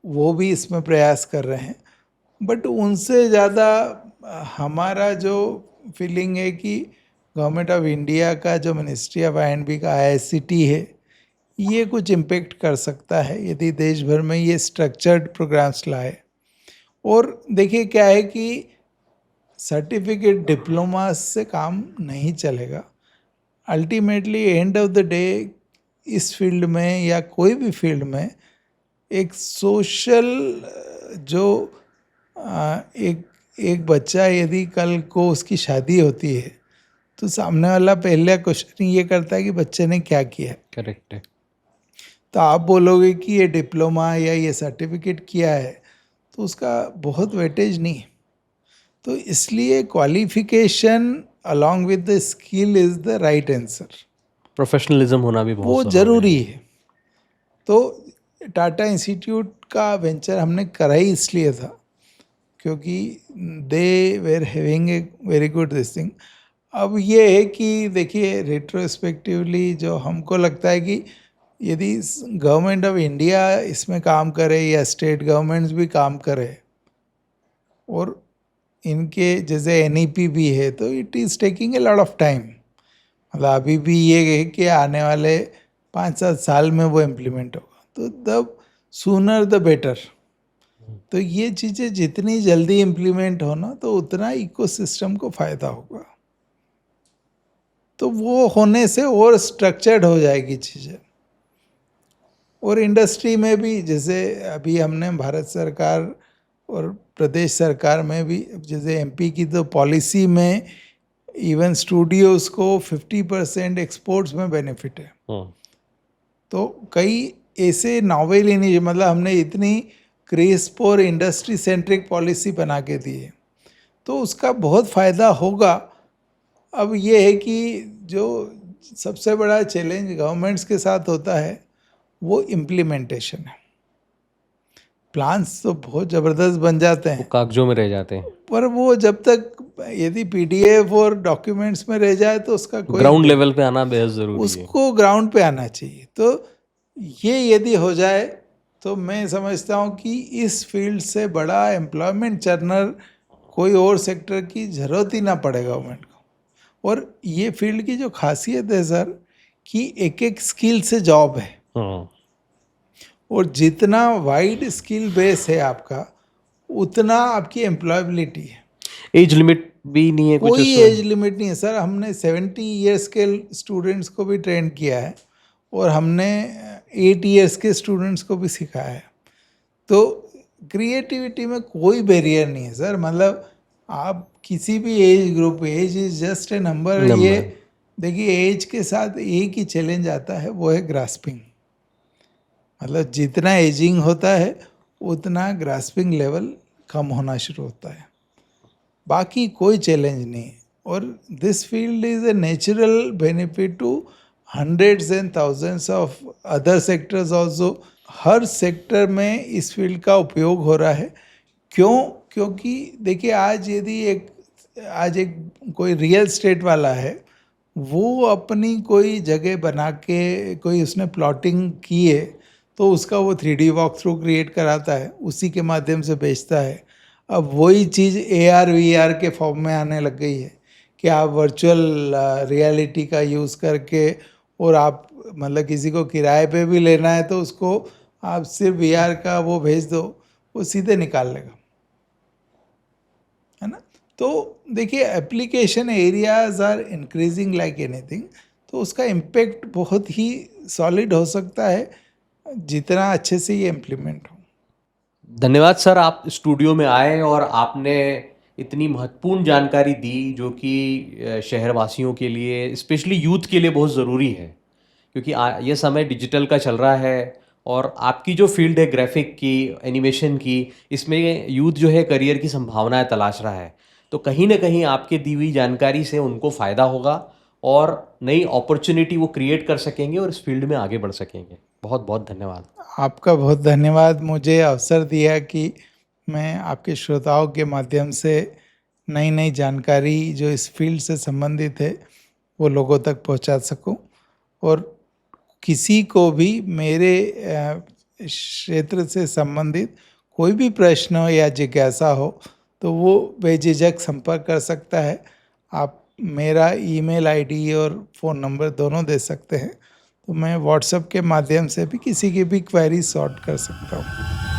वो भी इसमें प्रयास कर रहे हैं, बट उनसे ज़्यादा हमारा जो फीलिंग है कि गवर्नमेंट ऑफ इंडिया का जो मिनिस्ट्री ऑफ आई&बी का IICT है, ये कुछ इम्पेक्ट कर सकता है यदि देश भर में ये स्ट्रक्चर्ड प्रोग्राम्स लाए। और देखिए क्या है कि सर्टिफिकेट डिप्लोमा से काम नहीं चलेगा। Ultimately end of the day इस फील्ड में या कोई भी फील्ड में एक सोशल जो एक बच्चा यदि कल को उसकी शादी होती है तो सामने वाला पहला क्वेश्चन ये करता है कि बच्चे ने क्या किया। करेक्ट है। तो आप बोलोगे कि ये डिप्लोमा या ये सर्टिफिकेट किया है तो उसका बहुत वेटेज नहीं। तो इसलिए qualification along with the skill is the right answer. Professionalism होना भी वो बहुत जरूरी है। तो टाटा इंस्टीट्यूट का वेंचर हमने करा ही इसलिए था क्योंकि they were having a very good this thing. अब ये है कि देखिए रेट्रोस्पेक्टिवली जो हमको लगता है कि यदि गवर्नमेंट ऑफ इंडिया इसमें काम करे या स्टेट गवर्नमेंट्स भी काम करे और इनके जैसे NEP भी है तो it is taking a lot of time. मतलब अभी भी ये है कि आने वाले 5-7 साल में वो इम्प्लीमेंट होगा, तो द सूनर द बेटर। तो ये चीज़ें जितनी जल्दी इम्प्लीमेंट हो ना तो उतना इकोसिस्टम को फ़ायदा होगा। तो वो होने से और स्ट्रक्चर्ड हो जाएगी चीज़ें। और इंडस्ट्री में भी जैसे अभी हमने भारत सरकार और प्रदेश सरकार में भी जैसे MP की तो पॉलिसी में इवन स्टूडियोज़ को 50% एक्सपोर्ट्स में बेनिफिट है। तो कई ऐसे नॉवेल इनिशिएटिव मतलब हमने इतनी क्रिस्प और इंडस्ट्री सेंट्रिक पॉलिसी बना के दी है तो उसका बहुत फ़ायदा होगा। अब ये है कि जो सबसे बड़ा चैलेंज गवर्नमेंट्स के साथ होता है वो इम्प्लीमेंटेशन है। प्लान्स तो बहुत ज़बरदस्त बन जाते हैं, कागजों में रह जाते हैं, पर वो जब तक यदि PDF और डॉक्यूमेंट्स में रह जाए तो उसका कोई ग्राउंड लेवल पे आना बेहद ज़रूरी है। उसको ग्राउंड पे आना चाहिए। तो ये यदि हो जाए तो मैं समझता हूँ कि इस फील्ड से बड़ा एम्प्लॉयमेंट चर्नर कोई और सेक्टर की ज़रूरत ही ना पड़े गवर्नमेंट को। और ये फील्ड की जो खासियत है सर कि एक एक स्किल से जॉब है और जितना वाइड स्किल बेस है आपका उतना आपकी एम्प्लॉयबिलिटी है। एज लिमिट भी नहीं है, कोई एज लिमिट नहीं है सर। हमने 70 ईयर्स के स्टूडेंट्स को भी ट्रेन किया है और हमने 8 ईयर्स के स्टूडेंट्स को भी सिखाया है। तो क्रिएटिविटी में कोई बैरियर नहीं है सर। मतलब आप किसी भी age group, age is just a number. ये देखिए एज के साथ एक ही चैलेंज आता है, वो है ग्रास्पिंग। मतलब जितना एजिंग होता है उतना ग्रास्पिंग लेवल कम होना शुरू होता है, बाकी कोई चैलेंज नहीं है। और this field is a natural benefit to hundreds and thousands of other sectors also. हर सेक्टर में इस फील्ड का उपयोग हो रहा है। क्यों? क्योंकि देखिए आज एक कोई रियल स्टेट वाला है, वो अपनी कोई जगह बना के कोई उसने प्लॉटिंग की है, तो उसका वो 3D वॉक थ्रू क्रिएट कराता है, उसी के माध्यम से बेचता है। अब वही चीज़ AR VR के फॉर्म में आने लग गई है कि आप वर्चुअल रियलिटी का यूज़ करके, और आप मतलब किसी को किराए पे भी लेना है तो उसको आप सिर्फ VR का वो भेज दो, वो सीधे निकाल लेगा, है ना। तो देखिए application areas are increasing like anything, तो उसका इम्पेक्ट बहुत ही सॉलिड हो सकता है जितना अच्छे से ये इम्प्लीमेंट हो। धन्यवाद सर, आप स्टूडियो में आए और आपने इतनी महत्वपूर्ण जानकारी दी जो कि शहरवासियों के लिए, स्पेशली यूथ के लिए बहुत ज़रूरी है, क्योंकि ये समय डिजिटल का चल रहा है और आपकी जो फील्ड है ग्राफिक की, एनिमेशन की, इसमें यूथ जो है करियर की संभावनाएं तलाश रहा है। तो कहीं ना कहीं आपके दी हुई जानकारी से उनको फ़ायदा होगा और नई अपॉर्चुनिटी वो क्रिएट कर सकेंगे और इस फील्ड में आगे बढ़ सकेंगे। बहुत बहुत धन्यवाद। आपका बहुत धन्यवाद, मुझे अवसर दिया कि मैं आपके श्रोताओं के माध्यम से नई नई जानकारी जो इस फील्ड से संबंधित है वो लोगों तक पहुंचा सकूं, और किसी को भी मेरे क्षेत्र से संबंधित कोई भी प्रश्न हो या जिज्ञासा हो तो वो बेझिझक संपर्क कर सकता है। आप मेरा ईमेल आईडी और फ़ोन नंबर दोनों दे सकते हैं, तो मैं व्हाट्सएप के माध्यम से भी किसी की भी क्वेरी सॉर्ट कर सकता हूँ।